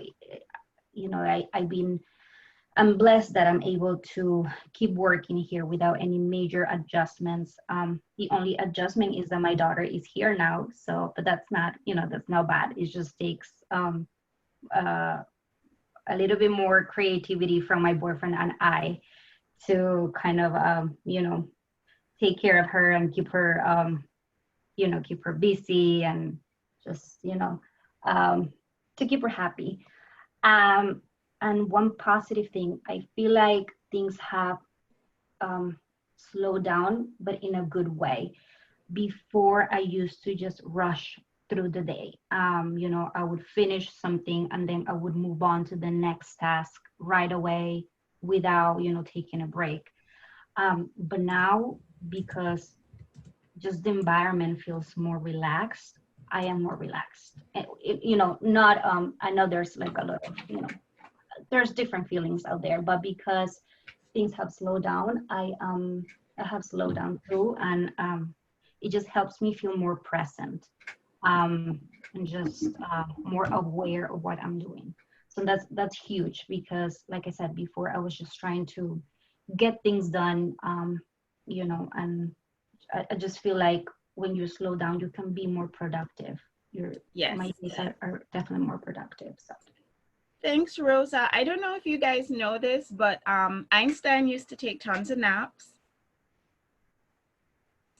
I'm blessed that I'm able to keep working here without any major adjustments. The only adjustment is that my daughter is here now. So, but that's not bad. It just takes a little bit more creativity from my boyfriend and I to kind of, take care of her and keep her, keep her busy and just, to keep her happy. And one positive thing, I feel like things have slowed down, but in a good way. Before, I used to just rush through the day. I would finish something and then I would move on to the next task right away without, taking a break. But now, because just the environment feels more relaxed, I am more relaxed. I know there's like a lot of, there's different feelings out there, but because things have slowed down, I have slowed down too, and it just helps me feel more present and just more aware of what I'm doing. So that's huge because, like I said before, I was just trying to get things done, and I just feel like when you slow down, you can be more productive. My days are definitely more productive. So. Thanks, Rosa. I don't know if you guys know this, but Einstein used to take tons of naps.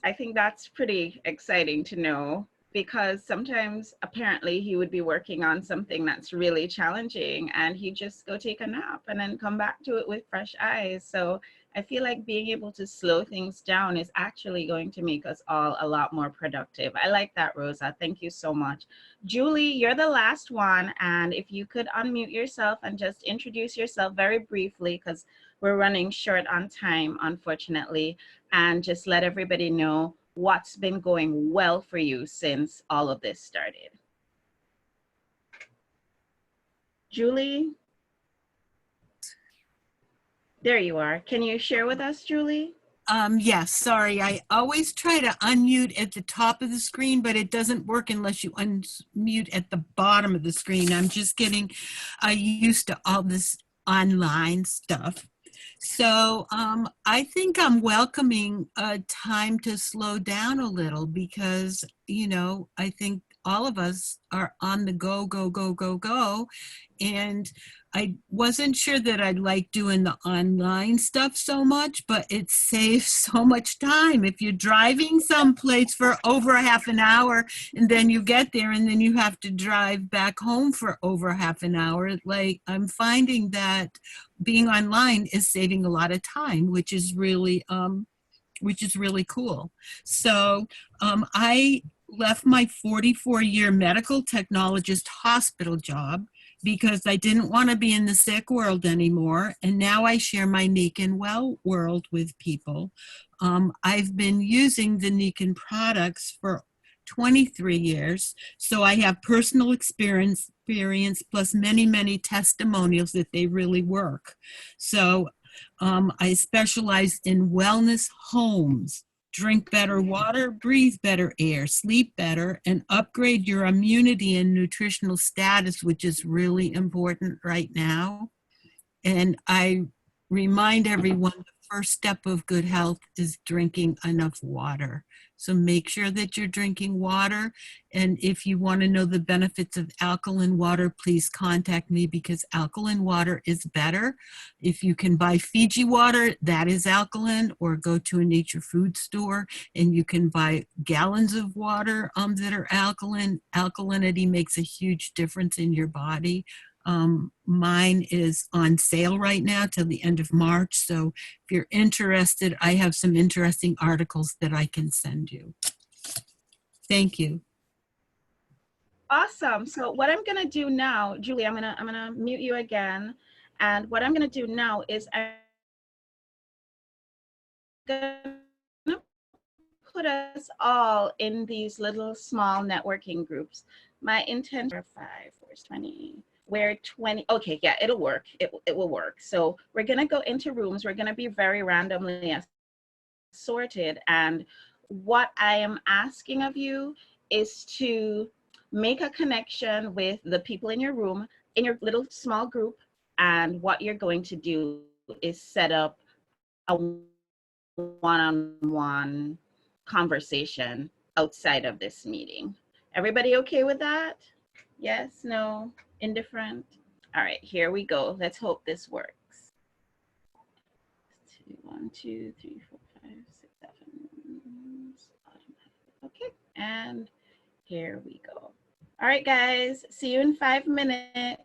I think that's pretty exciting to know because sometimes apparently he would be working on something that's really challenging and he'd just go take a nap and then come back to it with fresh eyes. So I feel like being able to slow things down is actually going to make us all a lot more productive. I like that, Rosa. Thank you so much. Julie, you're the last one. And if you could unmute yourself and just introduce yourself very briefly, because we're running short on time, unfortunately, and just let everybody know what's been going well for you since all of this started. Julie? There you are. Can you share with us, Julie? Yes, sorry. I always try to unmute at the top of the screen, but it doesn't work unless you unmute at the bottom of the screen. I'm just getting used to all this online stuff. So I think I'm welcoming a time to slow down a little because, I think all of us are on the go, go, go, go, go. And I wasn't sure that I'd like doing the online stuff so much, but it saves so much time. If you're driving someplace for over a half an hour and then you get there and then you have to drive back home for over half an hour, like I'm finding that being online is saving a lot of time, which is really cool. So I left my 44-year medical technologist hospital job because I didn't want to be in the sick world anymore. And now I share my Nikken Well world with people. I've been using the Nikken products for 23 years. So I have personal experience plus many, many testimonials that they really work. So I specialize in wellness homes. Drink better water, breathe better air, sleep better, and upgrade your immunity and nutritional status, which is really important right now. And I remind everyone the first step of good health is drinking enough water. So make sure that you're drinking water. And if you want to know the benefits of alkaline water, please contact me, because alkaline water is better. If you can buy Fiji water, that is alkaline, or go to a nature food store and you can buy gallons of water that are alkaline. Alkalinity makes a huge difference in your body. Mine is on sale right now till the end of March. So if you're interested, I have some interesting articles that I can send you. Thank you. Awesome. So what I'm gonna do now, Julie, I'm gonna mute you again. And what I'm gonna do now is I'm gonna put us all in these little small networking groups. My intention are 5, 4, 20. Where 20, okay, yeah, it'll work. It will work. So we're gonna go into rooms. We're gonna be very randomly sorted. And what I am asking of you is to make a connection with the people in your room, in your little small group. And what you're going to do is set up a one-on-one conversation outside of this meeting. Everybody okay with that? Yes, no, indifferent? All right, here we go. Let's hope this works. 1, 2, 3, 4, 5, 6, 7. Okay, and here we go. All right, guys, see you in 5 minutes.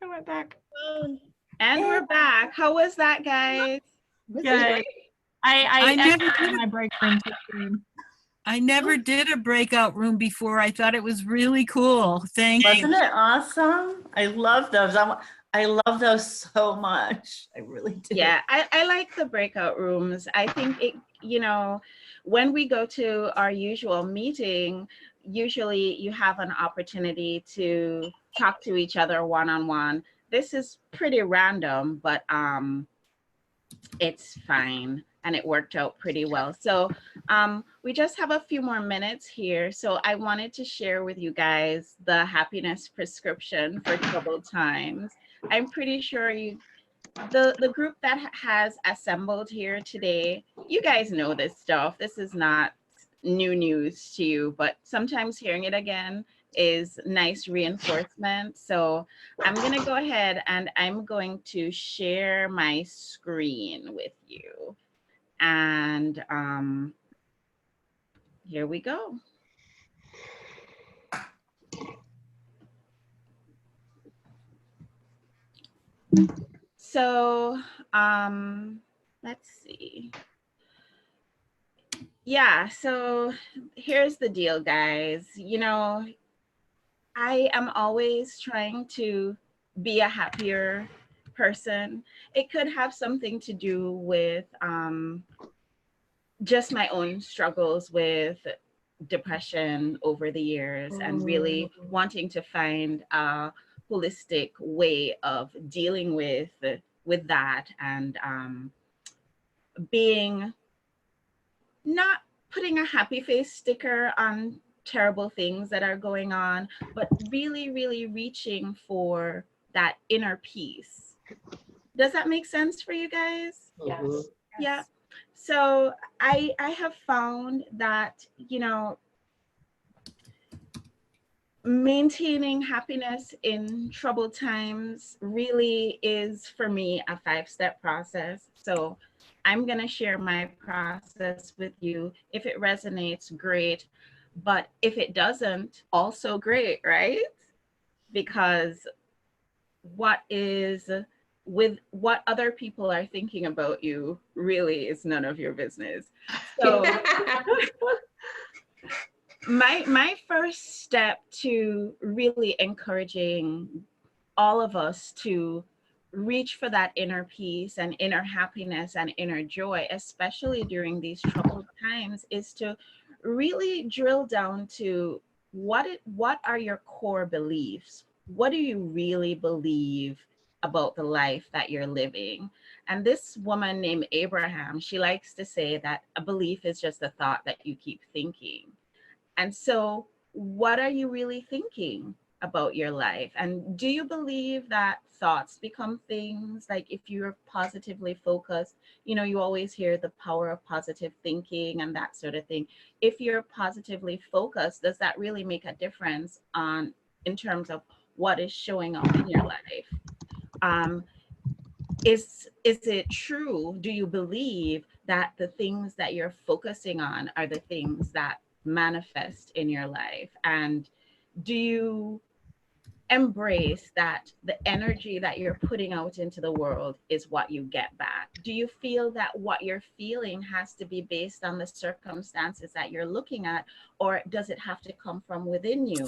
I went back. And we're back. How was that, guys? Good. I I never exited did my break room to stream. I never did a breakout room before. I thought it was really cool. Thank you. Wasn't it awesome? I love those. I love those so much. I really do. Yeah, I like the breakout rooms. I think it, you know, when we go to our usual meeting, usually you have an opportunity to talk to each other one-on-one. This is pretty random, but it's fine. And it worked out pretty well. So we just have a few more minutes here. So I wanted to share with you guys the happiness prescription for troubled times. I'm pretty sure the group that has assembled here today, you guys know this stuff. This is not new news to you, but sometimes hearing it again is nice reinforcement. So I'm gonna go ahead and I'm going to share my screen with you. And here we go. So let's see. Yeah, so here's the deal, guys. You know, I am always trying to be a happier person. It could have something to do with just my own struggles with depression over the years and really wanting to find a holistic way of dealing with that and being not putting a happy face sticker on terrible things that are going on, but really, really reaching for that inner peace. Does that make sense for you guys? Yes. Yeah. So I have found that, you know, maintaining happiness in troubled times really is for me a 5-step process. So I'm going to share my process with you. If it resonates, great. But if it doesn't, also great, right? Because what other people are thinking about you really is none of your business. So my first step to really encouraging all of us to reach for that inner peace and inner happiness and inner joy, especially during these troubled times, is to really drill down to what are your core beliefs? What do you really believe about the life that you're living? And this woman named Abraham, she likes to say that a belief is just a thought that you keep thinking. And so what are you really thinking about your life? And do you believe that thoughts become things? Like if you're positively focused, you know, you always hear the power of positive thinking and that sort of thing. If you're positively focused, does that really make a difference in terms of what is showing up in your life? Is it true? Do you believe that the things that you're focusing on are the things that manifest in your life? And do you embrace that the energy that you're putting out into the world is what you get back? Do you feel that what you're feeling has to be based on the circumstances that you're looking at, or does it have to come from within you?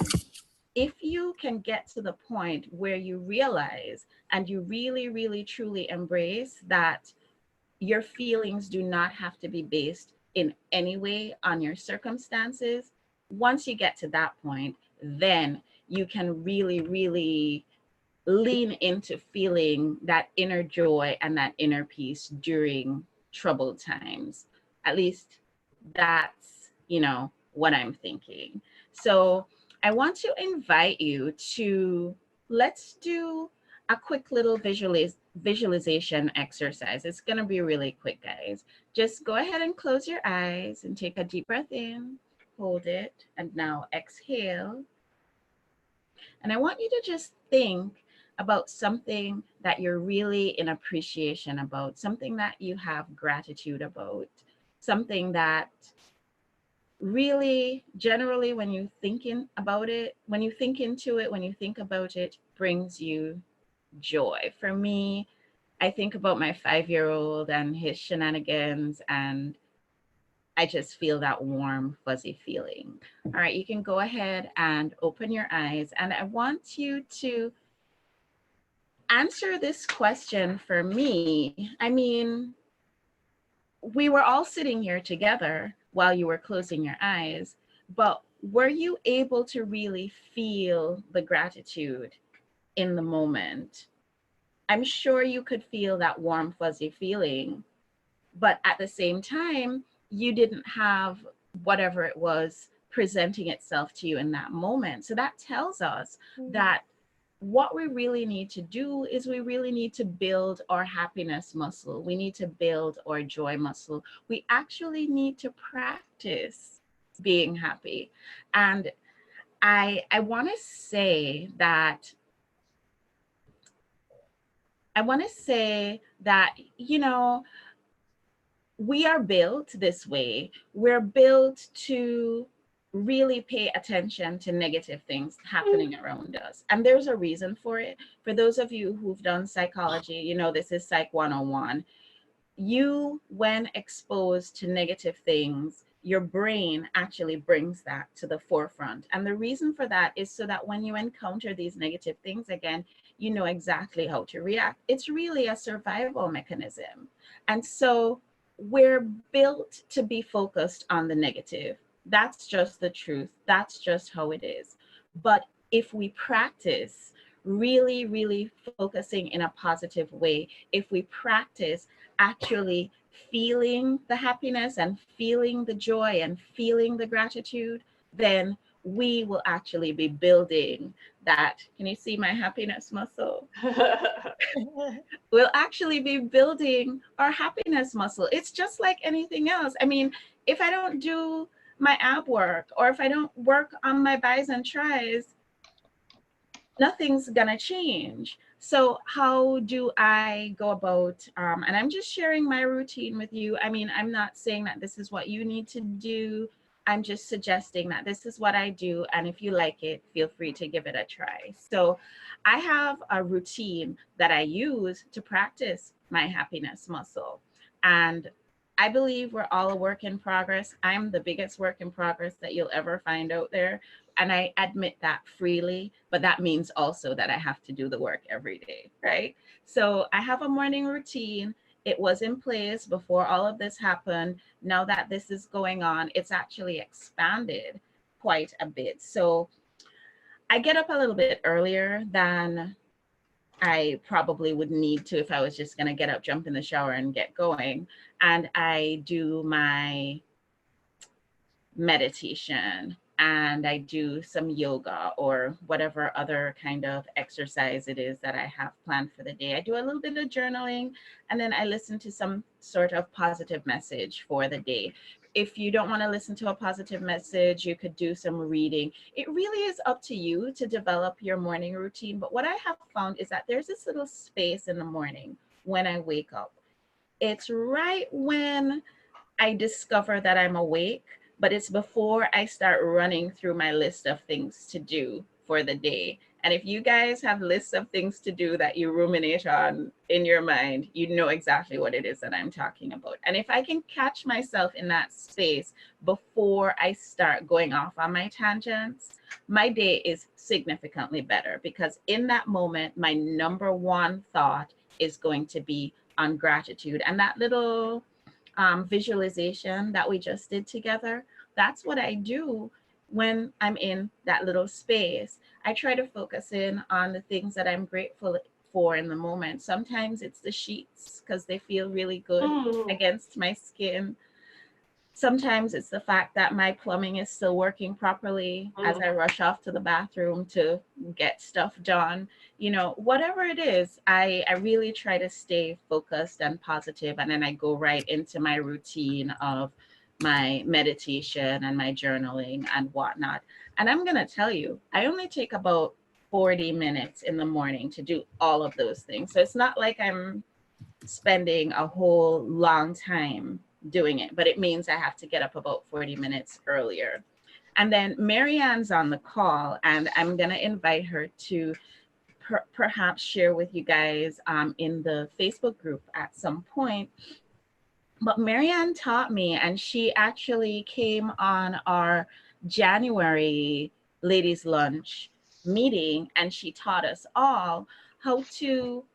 If you can get to the point where you realize and you really, really, truly embrace that your feelings do not have to be based in any way on your circumstances, once you get to that point, then you can really, really lean into feeling that inner joy and that inner peace during troubled times. At least that's, you know, what I'm thinking. So I want to invite you to, let's do a quick little visualization exercise. It's going to be really quick, guys. Just go ahead and close your eyes and take a deep breath in, hold it, and now exhale. And I want you to just think about something that you're really in appreciation about, something that you have gratitude about, something that really, generally, when you thinking about it, when you think into it, when you think about it, brings you joy. For me, I think about my 5-year-old and his shenanigans, and I just feel that warm, fuzzy feeling. All right, you can go ahead and open your eyes, and I want you to answer this question for me. I mean, we were all sitting here together while you were closing your eyes, but were you able to really feel the gratitude in the moment? I'm sure you could feel that warm, fuzzy feeling, but at the same time, you didn't have whatever it was presenting itself to you in that moment. So that tells us that what we really need to do is we really need to build our happiness muscle. We need to build our joy muscle. We actually need to practice being happy. And I want to say that you know, we are built this way. We're built to really pay attention to negative things happening around us. And there's a reason for it. For those of you who've done psychology, you know, this is Psych 101. You, when exposed to negative things, your brain actually brings that to the forefront. And the reason for that is so that when you encounter these negative things again, you know exactly how to react. It's really a survival mechanism. And so we're built to be focused on the negative. That's just the truth. That's just how it is. But if we practice really, really focusing in a positive way, if we practice actually feeling the happiness and feeling the joy and feeling the gratitude, then we will actually be building that. Can you see my happiness muscle? We'll actually be building our happiness muscle. It's just like anything else. I mean, if I don't do my ab work, or if I don't work on my bis and tris, nothing's gonna change. So how do I go about, and I'm just sharing my routine with you. I mean, I'm not saying that this is what you need to do. I'm just suggesting that this is what I do. And if you like it, feel free to give it a try. So I have a routine that I use to practice my happiness muscle. And I believe we're all a work in progress. I'm the biggest work in progress that you'll ever find out there. And I admit that freely, but that means also that I have to do the work every day, right? So I have a morning routine. It was in place before all of this happened. Now that this is going on, it's actually expanded quite a bit. So I get up a little bit earlier than I probably would need to if I was just gonna get up, jump in the shower and get going. And I do my meditation and I do some yoga or whatever other kind of exercise it is that I have planned for the day. I do a little bit of journaling and then I listen to some sort of positive message for the day. If you don't want to listen to a positive message, you could do some reading. It really is up to you to develop your morning routine. But what I have found is that there's this little space in the morning when I wake up. It's right when I discover that I'm awake, but it's before I start running through my list of things to do for the day. And if you guys have lists of things to do that you ruminate on in your mind, you know exactly what it is that I'm talking about. And if I can catch myself in that space before I start going off on my tangents, my day is significantly better because in that moment, my number one thought is going to be on gratitude. And that little visualization that we just did together, that's what I do when I'm in that little space. I try to focus in on the things that I'm grateful for in the moment. Sometimes it's the sheets because they feel really good against my skin. Sometimes it's the fact that my plumbing is still working properly as I rush off to the bathroom to get stuff done. You know, whatever it is, I really try to stay focused and positive, and then I go right into my routine of my meditation and my journaling and whatnot. And I'm gonna tell you, I only take about 40 minutes in the morning to do all of those things. So it's not like I'm spending a whole long time doing it, but it means I have to get up about 40 minutes earlier. And then Marianne's on the call, and I'm gonna invite her to perhaps share with you guys in the Facebook group at some point. But Marianne taught me, and she actually came on our January ladies lunch meeting, and she taught us all how to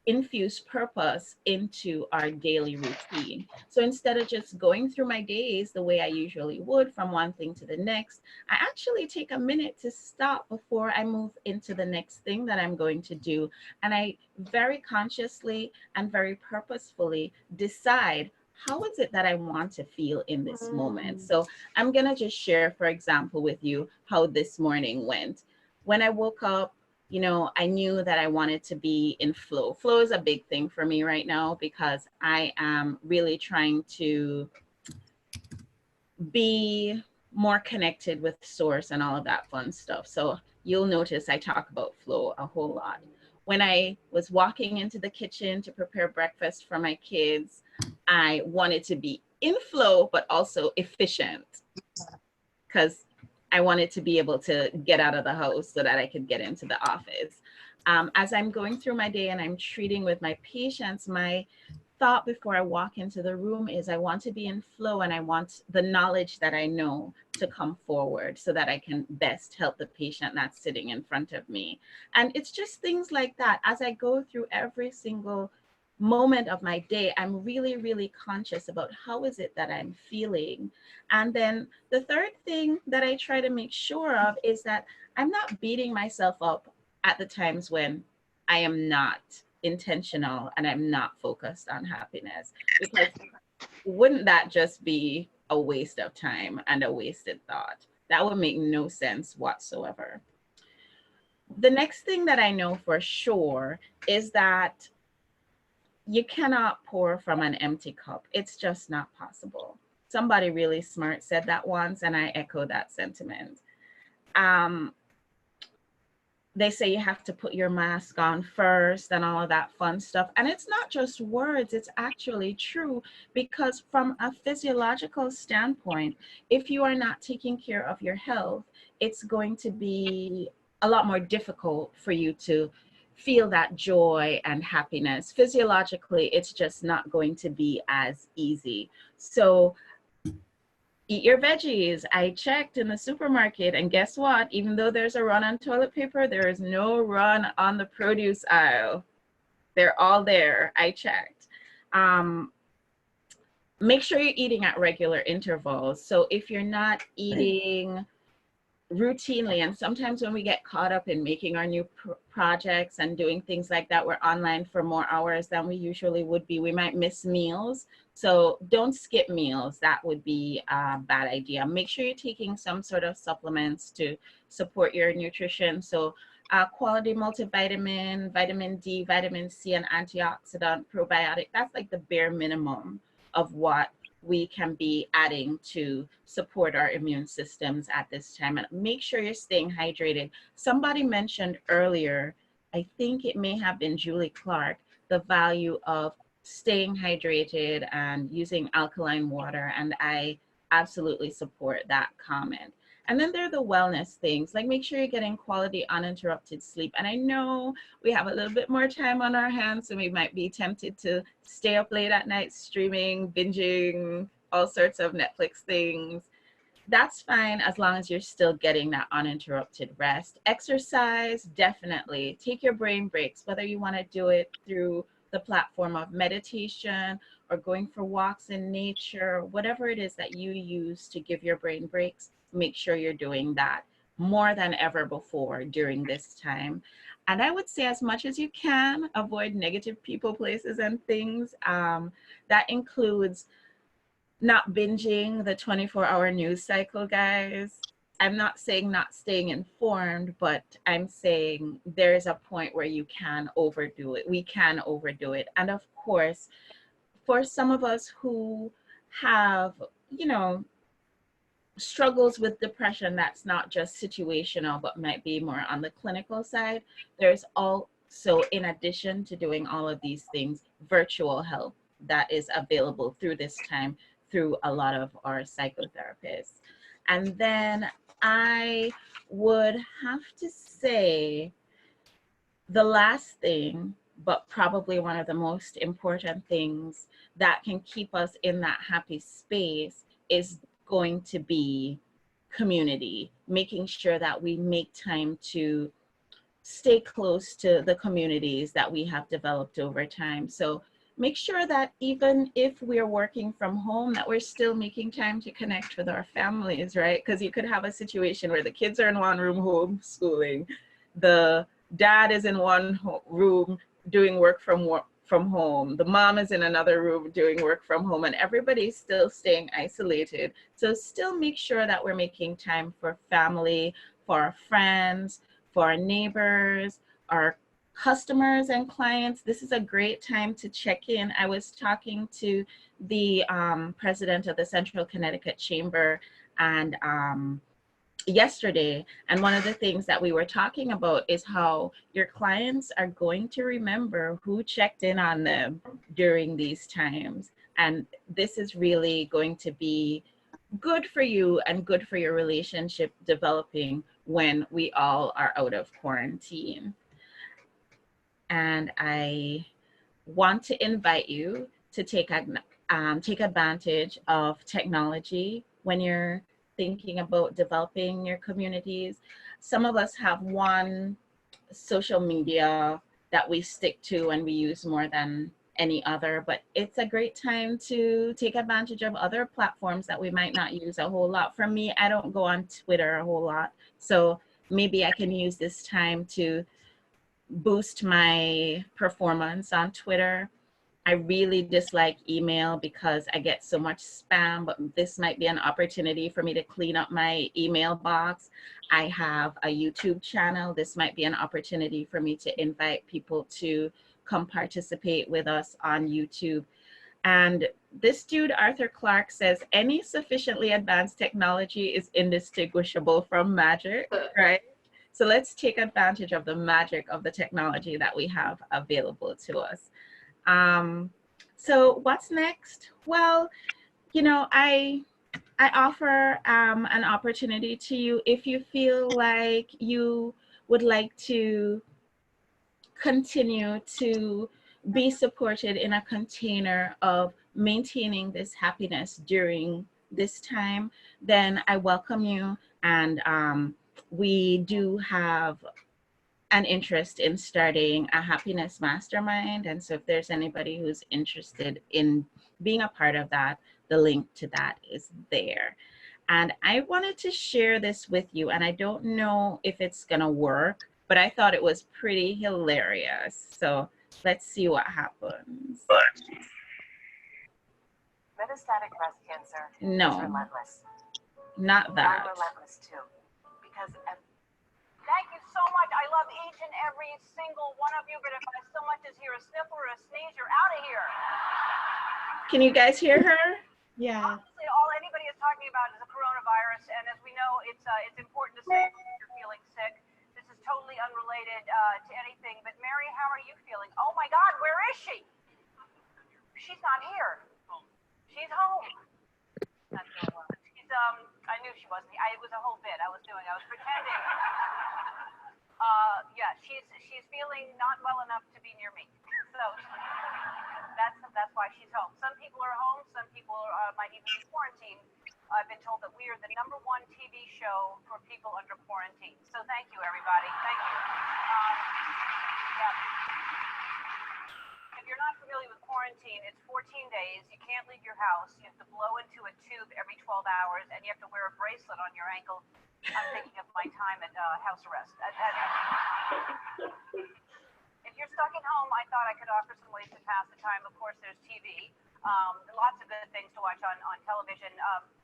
infuse purpose into our daily routine. So instead of just going through my days the way I usually would from one thing to the next, I actually take a minute to stop before I move into the next thing that I'm going to do. And I very consciously and very purposefully decide, how is it that I want to feel in this moment? So I'm gonna just share, for example, with you how this morning went. When I woke up, you know, I knew that I wanted to be in flow. Flow is a big thing for me right now because I am really trying to be more connected with source and all of that fun stuff. So you'll notice I talk about flow a whole lot. When I was walking into the kitchen to prepare breakfast for my kids, I wanted to be in flow, but also efficient, because I wanted to be able to get out of the house so that I could get into the office. As I'm going through my day and I'm treating with my patients, my thought before I walk into the room is I want to be in flow, and I want the knowledge that I know to come forward so that I can best help the patient that's sitting in front of me. And it's just things like that. As I go through every single moment of my day, I'm really, really conscious about how is it that I'm feeling. And then the third thing that I try to make sure of is that I'm not beating myself up at the times when I am not intentional and I'm not focused on happiness, because wouldn't that just be a waste of time and a wasted thought? That would make no sense whatsoever. The next thing that I know for sure is that you cannot pour from an empty cup. It's just not possible. Somebody really smart said that once, and I echo that sentiment. They say you have to put your mask on first and all of that fun stuff. And it's not just words, it's actually true, because from a physiological standpoint, if you are not taking care of your health, it's going to be a lot more difficult for you to feel that joy and happiness. Physiologically, it's just not going to be as easy. So eat your veggies. I checked in the supermarket, and guess what? Even though there's a run on toilet paper, there is no run on the produce aisle. They're all there. I checked. Make sure you're eating at regular intervals. So if you're not eating routinely, and sometimes when we get caught up in making our new projects and doing things like that, we're online for more hours than we usually would be. We might miss meals. So don't skip meals. That would be a bad idea. Make sure you're taking some sort of supplements to support your nutrition. So quality multivitamin, vitamin D, vitamin C, and antioxidant, probiotic. That's like the bare minimum of what we can be adding to support our immune systems at this time. And make sure you're staying hydrated. Somebody mentioned earlier, I think it may have been Julie Clark, the value of staying hydrated and using alkaline water. And I absolutely support that comment. And then there are the wellness things, like make sure you're getting quality uninterrupted sleep. And I know we have a little bit more time on our hands, so we might be tempted to stay up late at night streaming, binging, all sorts of Netflix things. That's fine as long as you're still getting that uninterrupted rest. Exercise, definitely. Take your brain breaks, whether you want to do it through the platform of meditation or going for walks in nature, whatever it is that you use to give your brain breaks. Make sure you're doing that more than ever before during this time. And I would say as much as you can, avoid negative people, places, and things. That includes not binging the 24-hour news cycle, guys. I'm not saying not staying informed, but I'm saying there's a point where you can overdo it. We can overdo it. And of course, for some of us who have, you know, struggles with depression that's not just situational, but might be more on the clinical side, there's also, in addition to doing all of these things, virtual help that is available through this time through a lot of our psychotherapists. And then I would have to say the last thing, but probably one of the most important things that can keep us in that happy space is going to be community, making sure that we make time to stay close to the communities that we have developed over time. So make sure that even if we're working from home, that we're still making time to connect with our families, right? Because you could have a situation where the kids are in one room homeschooling, the dad is in one room doing work from home, the mom is in another room doing work from home, and everybody's still staying isolated. So still make sure that we're making time for family, for our friends, for our neighbors, our customers and clients. This is a great time to check in. I was talking to the president of the Central Connecticut Chamber and yesterday, and one of the things that we were talking about is how your clients are going to remember who checked in on them during these times, and this is really going to be good for you and good for your relationship developing when we all are out of quarantine. And I want to invite you to take advantage of technology when you're thinking about developing your communities. Some of us have one social media that we stick to and we use more than any other, but it's a great time to take advantage of other platforms that we might not use a whole lot. For me, I don't go on Twitter a whole lot, so maybe I can use this time to boost my performance on Twitter. I really dislike email because I get so much spam, but this might be an opportunity for me to clean up my email box. I have a YouTube channel. This might be an opportunity for me to invite people to come participate with us on YouTube. And this dude, Arthur Clarke, says any sufficiently advanced technology is indistinguishable from magic, right? So let's take advantage of the magic of the technology that we have available to us. So what's next? Well, you know, I offer an opportunity to you if you feel like you would like to continue to be supported in a container of maintaining this happiness during this time, then I welcome you. And we do have an interest in starting a happiness mastermind. And so if there's anybody who's interested in being a part of that, the link to that is there. And I wanted to share this with you, and I don't know if it's gonna work, but I thought it was pretty hilarious. So let's see what happens. Metastatic breast cancer No. is relentless. Not that. I'm relentless too. Because thank you so much. I love each and every single one of you, but if I so much as hear a sniffle or a sneeze, you're out of here. Can you guys hear her? Yeah. Honestly, all anybody is talking about is the coronavirus, and as we know, it's important to say if you're feeling sick. This is totally unrelated to anything. But Mary, how are you feeling? Oh my God, where is she? She's not here. She's home. Not feeling well. She's I knew she wasn't. It was a whole bit I was doing. I was pretending. Yeah, she's feeling not well enough to be near me. So that's why she's home. Some people are home. Some people might even be quarantined. I've been told that we are the #1 TV show for people under quarantine. So thank you, everybody. Thank you. Yeah. If you're not familiar with quarantine, it's 14 days. You can't leave your house. You have to blow into a tube every 12 hours, and you have to wear a bracelet on your ankle. I'm thinking of my time at house arrest. If you're stuck at home, I thought I could offer some ways to pass the time. Of course, there's TV. Lots of good things to watch on television.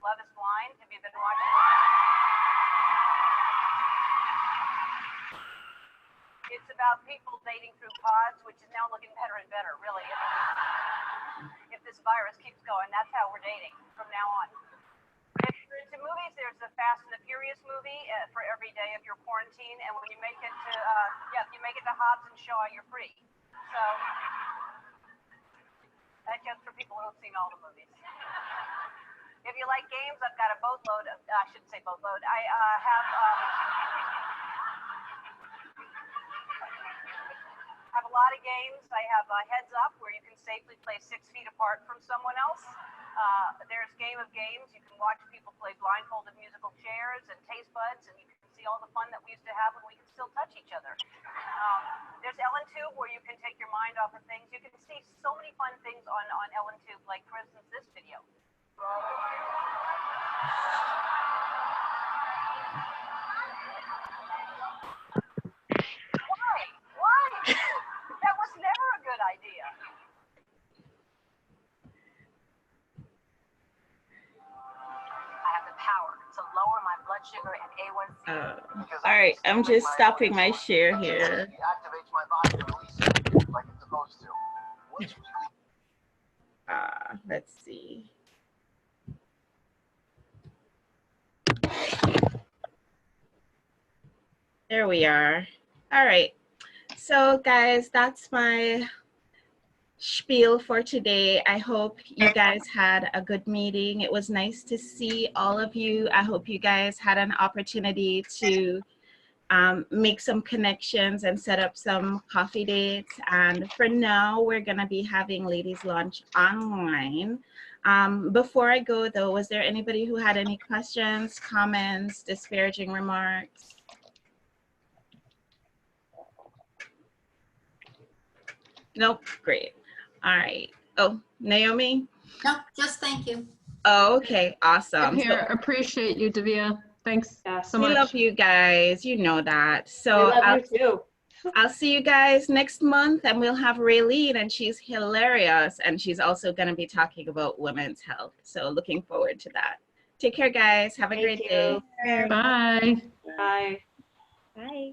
Love is Blind. Have you been watching? It's about people dating through pods, which is now looking better and better, really. If this virus keeps going, that's how we're dating from now on. you're into movies, there's the Fast and the Furious movie for every day of your quarantine, and when you make it to if you make it to Hobbs and Shaw, you're free. So that's just for people who've seen all the movies. If you like games, I've got a boatload of, I shouldn't say boatload, I have a lot of games. I have Heads Up, where you can safely play 6 feet apart from someone else. There's Game of Games. You can watch people play blindfolded musical chairs and taste buds, and you can see all the fun that we used to have when we could still touch each other. There's Ellen Tube, where you can take your mind off of things. You can see so many fun things on Ellen Tube, like, for instance, this video. Why? That was never a good idea. I have the power to lower my blood sugar and A1C. All right, I'm just stopping my share here. Activates my body to release it like it's supposed to. What's Let's see. There we are. All right. So guys, that's my spiel for today. I hope you guys had a good meeting. It was nice to see all of you. I hope you guys had an opportunity to make some connections and set up some coffee dates. And for now, we're gonna be having ladies lunch online. Before I go though, was there anybody who had any questions, comments, disparaging remarks? Nope, great. All right. Oh, Naomi? No, just thank you. Oh, okay, awesome. I'm here. Appreciate you, Davia. Thanks so much. We love you guys. You know that. So We love you too. I'll see you guys next month, and we'll have Raylene, and she's hilarious, and she's also going to be talking about women's health. So looking forward to that. Take care, guys. Have a great day. Bye. Bye. Bye.